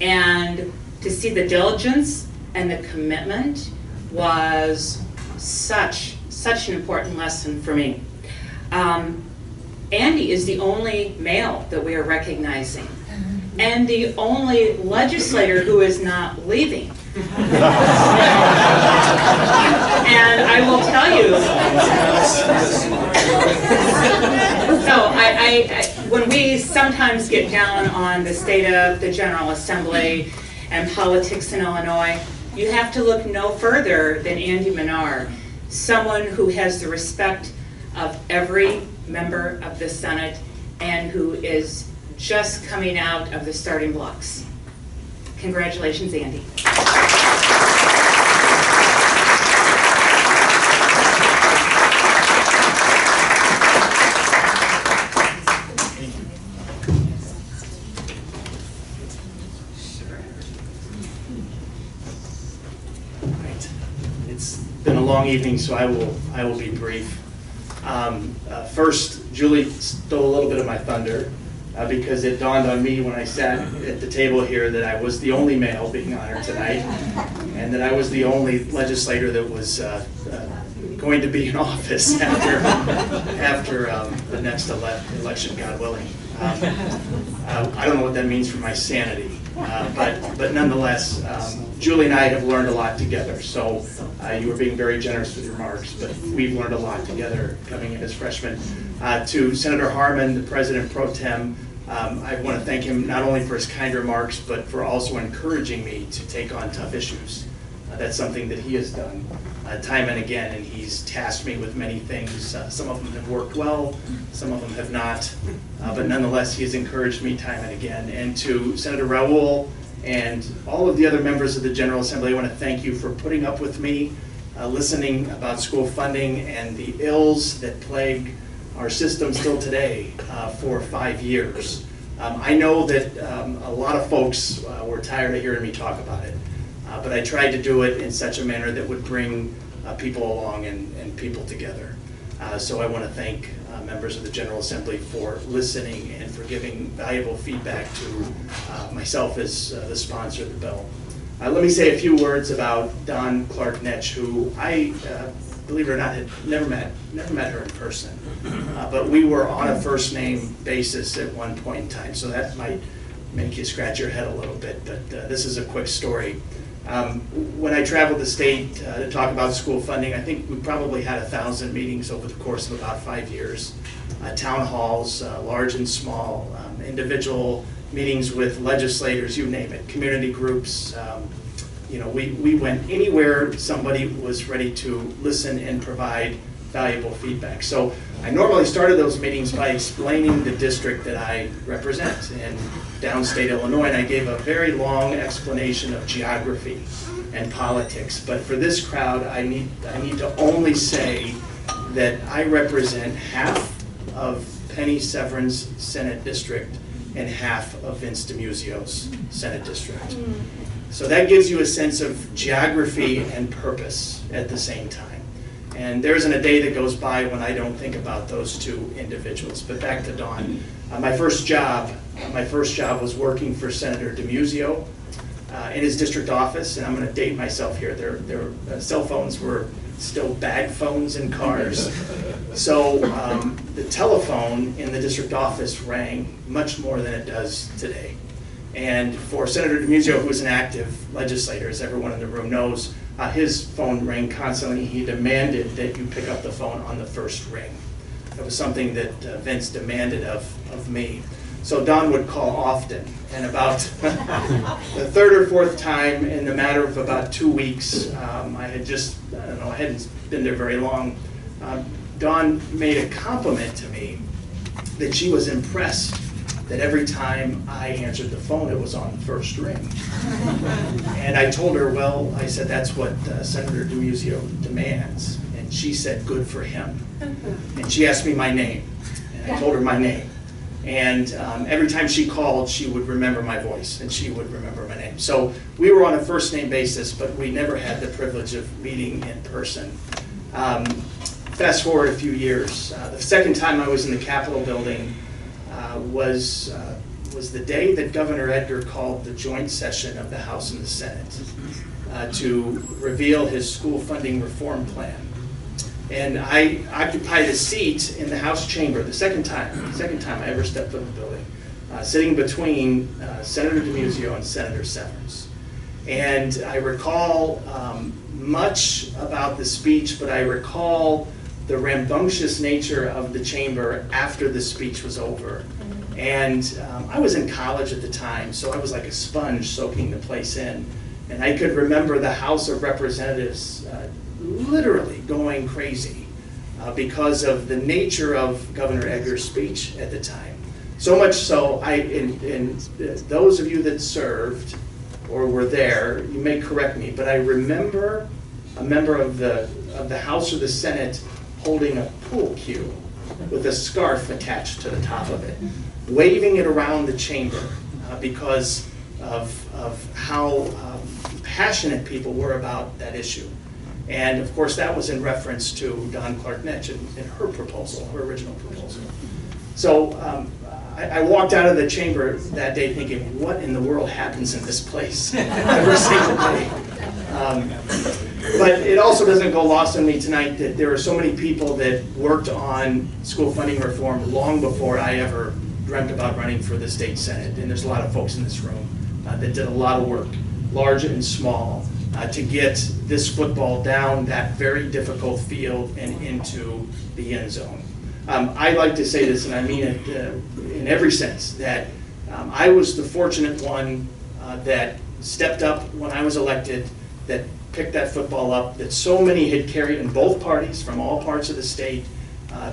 And to see the diligence and the commitment was such an important lesson for me. Andy is the only male that we are recognizing, and the only legislator who is not leaving. And I will tell you, so when we sometimes get down on the state of the General Assembly and politics in Illinois, you have to look no further than Andy Menard, someone who has the respect of every member of the Senate and who is just coming out of the starting blocks. Congratulations, Andy. It's been a long evening, so I will be brief. First, Julie stole a little bit of my thunder because it dawned on me when I sat at the table here that I was the only male being honored tonight, and that I was the only legislator that was going to be in office after the next election, God willing. I don't know what that means for my sanity, but nonetheless, Julie and I have learned a lot together. So you were being very generous with your remarks, but we've learned a lot together coming in as freshmen. To Senator Harmon, the President Pro Tem, I want to thank him not only for his kind remarks, but for also encouraging me to take on tough issues. That's something that he has done time and again, and he's tasked me with many things. Some of them have worked well, some of them have not, but nonetheless, he has encouraged me time and again. And to Senator Raoul and all of the other members of the General Assembly, I want to thank you for putting up with me, listening about school funding and the ills that plague our system still today for 5 years. I know that a lot of folks were tired of hearing me talk about it, but I tried to do it in such a manner that would bring people along and people together. So I want to thank members of the General Assembly for listening and for giving valuable feedback to myself as the sponsor of the bill. Let me say a few words about Dawn Clark-Netsch, who I, believe it or not, had never met her in person. But we were on a first name basis at one point in time, so that might make you scratch your head a little bit, but this is a quick story. When I traveled the state to talk about school funding, I think we probably had 1,000 meetings over the course of about 5 years. Town halls, large and small, individual meetings with legislators, you name it, community groups. You know, we went anywhere somebody was ready to listen and provide valuable feedback. So I normally started those meetings by explaining the district that I represent in downstate Illinois, and I gave a very long explanation of geography and politics. But for this crowd, I need to only say that I represent half of Penny Severin's Senate district and half of Vince DiMuzio's Senate district. So that gives you a sense of geography and purpose at the same time. And there isn't a day that goes by when I don't think about those two individuals. But back to Dawn. My first job was working for Senator DiMuzio in his district office, and I'm going to date myself here. Their cell phones were still bag phones in cars. So the telephone in the district office rang much more than it does today. And for Senator DiMuzio, who is an active legislator, as everyone in the room knows, his phone rang constantly. He demanded that you pick up the phone on the first ring. That was something that Vince demanded of me. So Don would call often, and about the third or fourth time, in the matter of about 2 weeks, I hadn't been there very long, Dawn made a compliment to me that she was impressed that every time I answered the phone, it was on the first ring. And I told her, well, I said, that's what Senator DiMuzio demands. And she said, good for him. And she asked me my name, and I told her my name. And every time she called, she would remember my voice and she would remember my name. So we were on a first name basis, but we never had the privilege of meeting in person. Fast forward a few years. The second time I was in the Capitol building was the day that Governor Edgar called the joint session of the House and the Senate to reveal his school funding reform plan. And I occupied a seat in the House chamber the second time I ever stepped foot in the building, sitting between Senator DiMuzio and Senator Severance. And I recall much about the speech, but I recall the rambunctious nature of the chamber after the speech was over. And I was in college at the time, so I was like a sponge soaking the place in. And I could remember the House of Representatives literally going crazy because of the nature of Governor Edgar's speech at the time. So much so, those of you that served or were there, you may correct me, but I remember a member of the House or the Senate holding a pool cue with a scarf attached to the top of it, waving it around the chamber because of how passionate people were about that issue. And of course that was in reference to Don Clark-Netsch and her proposal, her original proposal. So I walked out of the chamber that day thinking, what in the world happens in this place every single day? But it also doesn't go lost on me tonight that there are so many people that worked on school funding reform long before I ever dreamt about running for the state senate. And there's a lot of folks in this room that did a lot of work, large and small, to get this football down that very difficult field and into the end zone. I like to say this, and I mean it in every sense, that I was the fortunate one that stepped up when I was elected, that picked that football up, that so many had carried in both parties from all parts of the state,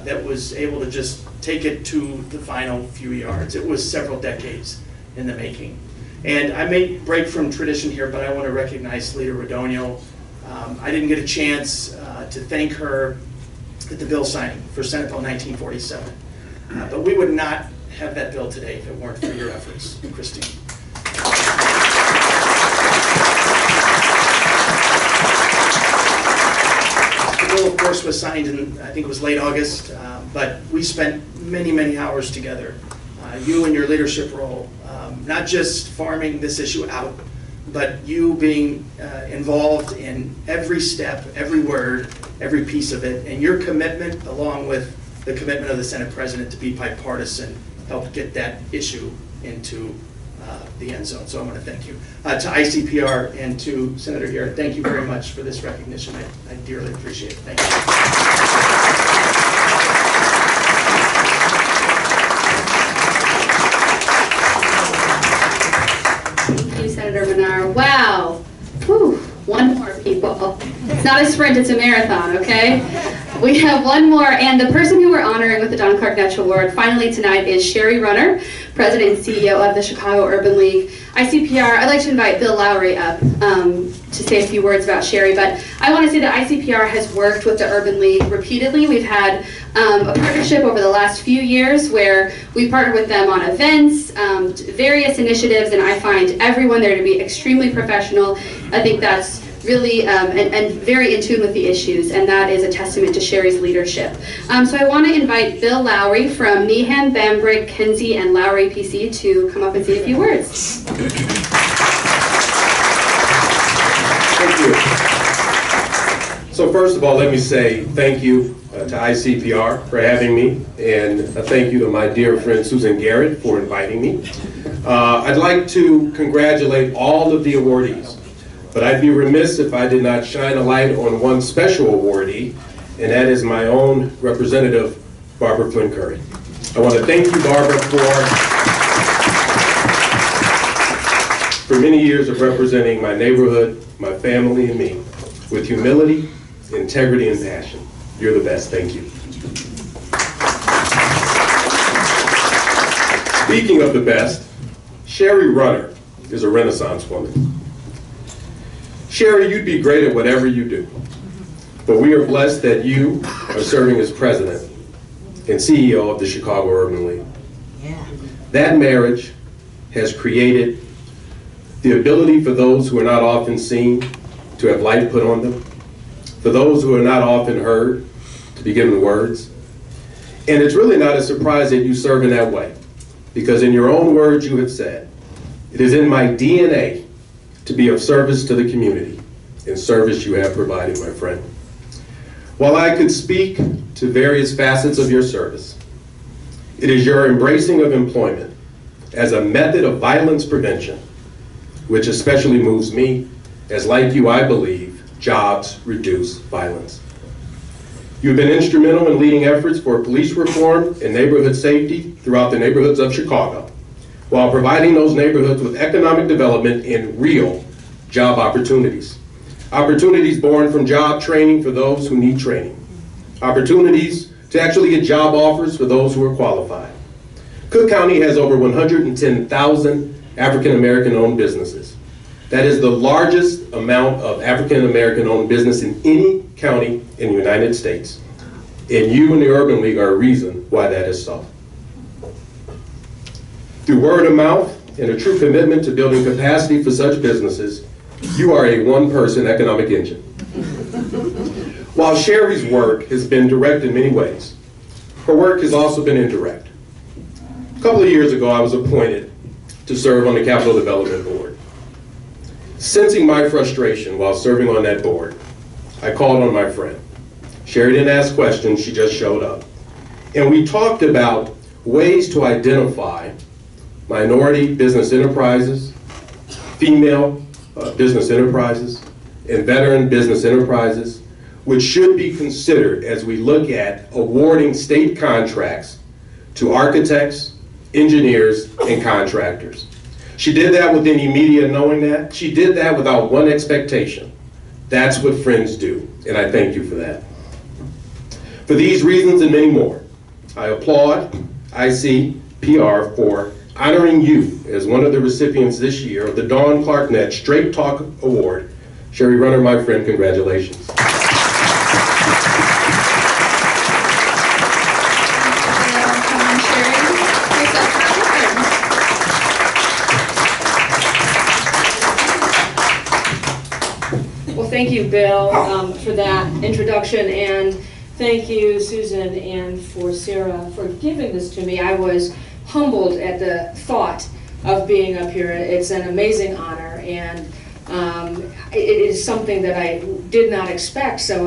that was able to just take it to the final few yards. It was several decades in the making. And I may break from tradition here, but I want to recognize Lita Radonio. I didn't get a chance to thank her at the bill signing for Senate Bill 1947. But we would not have that bill today if it weren't for your efforts, Christine. The bill, of course, was signed in, I think it was late August, but we spent many, many hours together. You in your leadership role, not just farming this issue out, but you being involved in every step, every word, every piece of it, and your commitment, along with the commitment of the Senate President to be bipartisan, helped get that issue into the end zone. So I want to thank you. To ICPR and to Senator Garrett, thank you very much for this recognition. I dearly appreciate it. Thank you. Senator Menard. Wow. Whew. One more, people. It's not a sprint, it's a marathon, okay? We have one more, and the person who we're honoring with the Don Clark-Netsch Award finally tonight is Sherry Runner, President and CEO of the Chicago Urban League. ICPR, I'd like to invite Bill Lowry up to say a few words about Sherry, but I want to say that ICPR has worked with the Urban League repeatedly. We've had a partnership over the last few years where we partnered with them on events, various initiatives, and I find everyone there to be extremely professional. I think that's really and very in tune with the issues, and that is a testament to Sherry's leadership. So I want to invite Bill Lowry from Meehan, Bambrick, Kenzie, and Lowry PC to come up and say a few words. Thank you. So first of all, let me say thank you to ICPR for having me, and a thank you to my dear friend Susan Garrett for inviting me. I'd like to congratulate all of the awardees, but I'd be remiss if I did not shine a light on one special awardee, and that is my own representative, Barbara Flynn Curry. I want to thank you, Barbara, for many years of representing my neighborhood, my family, and me with humility, integrity, and passion. You're the best. Thank you. Speaking of the best, Sherry Runner is a Renaissance woman. Sherry, you'd be great at whatever you do, but we are blessed that you are serving as president and CEO of the Chicago Urban League. That marriage has created the ability for those who are not often seen to have light put on them, for those who are not often heard to be given words. And it's really not a surprise that you serve in that way, because in your own words you have said, it is in my DNA to be of service to the community, and service you have provided, my friend. While I could speak to various facets of your service, it is your embracing of employment as a method of violence prevention which especially moves me, as like you, I believe jobs reduce violence. You've been instrumental in leading efforts for police reform and neighborhood safety throughout the neighborhoods of Chicago, while providing those neighborhoods with economic development and real job opportunities. Opportunities born from job training for those who need training. Opportunities to actually get job offers for those who are qualified. Cook County has over 110,000 African American owned businesses. That is the largest amount of African American owned business in any county in the United States. And you and the Urban League are a reason why that is so. Through word of mouth and a true commitment to building capacity for such businesses, you are a one-person economic engine. While Sherry's work has been direct in many ways, her work has also been indirect. A couple of years ago, I was appointed to serve on the Capital Development Board. Sensing my frustration while serving on that board, I called on my friend. Sherry didn't ask questions, she just showed up. And we talked about ways to identify minority business enterprises, female business enterprises, and veteran business enterprises, which should be considered as we look at awarding state contracts to architects, engineers, and contractors. She did that with any media knowing that. She did that without one expectation. That's what friends do, and I thank you for that. For these reasons and many more, I applaud ICPR for honoring you as one of the recipients this year of the Dawn Clarknett Straight Talk Award. Sherry Runner, my friend, congratulations. Thank you, Bill, for that introduction, and thank you, Susan, and for Sarah for giving this to me. I was humbled at the thought of being up here. It's an amazing honor, and it is something that I did not expect, so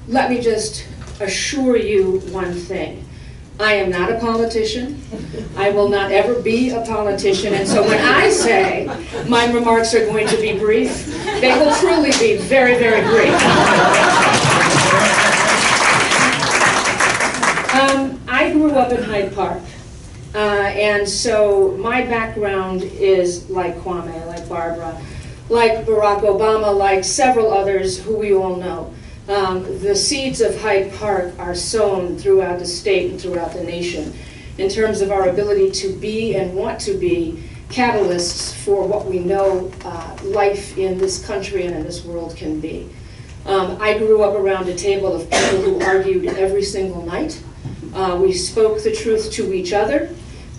let me just assure you one thing. I am not a politician. I will not ever be a politician, and so when I say my remarks are going to be brief, they will truly be very, very brief. I grew up in Hyde Park, and so my background is like Kwame, like Barbara, like Barack Obama, like several others who we all know. The seeds of Hyde Park are sown throughout the state and throughout the nation in terms of our ability to be and want to be catalysts for what we know life in this country and in this world can be. I grew up around a table of people who argued every single night. We spoke the truth to each other.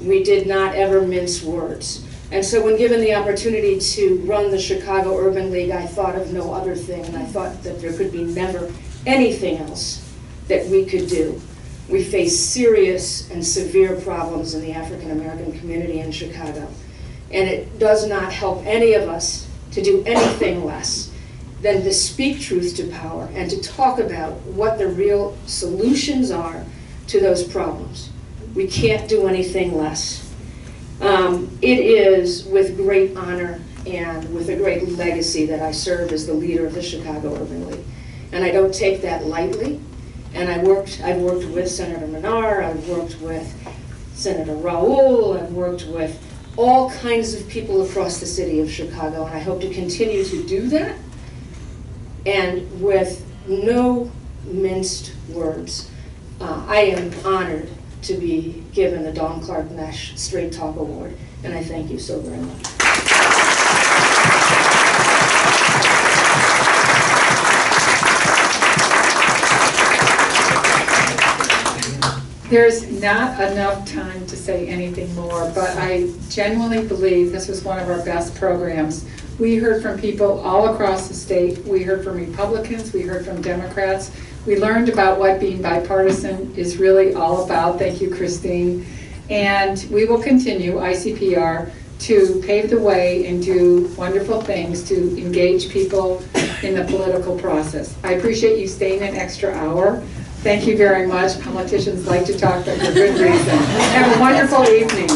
We did not ever mince words. And so when given the opportunity to run the Chicago Urban League, I thought of no other thing, and I thought that there could be never anything else that we could do. We face serious and severe problems in the African American community in Chicago, and it does not help any of us to do anything less than to speak truth to power and to talk about what the real solutions are to those problems. We can't do anything less. It is with great honor and with a great legacy that I serve as the leader of the Chicago Urban League. And I don't take that lightly. And I've worked with Senator Menard, I've worked with Senator Raoul, I've worked with all kinds of people across the city of Chicago, and I hope to continue to do that, and with no minced words. I am honored to be given the Dawn Clarknett Straight Talk Award, and I thank you so very much. There's not enough time to say anything more, but I genuinely believe this was one of our best programs. We heard from people all across the state. We heard from Republicans, we heard from Democrats. We learned about what being bipartisan is really all about. Thank you, Christine. And we will continue, ICPR, to pave the way and do wonderful things to engage people in the political process. I appreciate you staying an extra hour. Thank you very much. Politicians like to talk, but for good reason. Have a wonderful evening.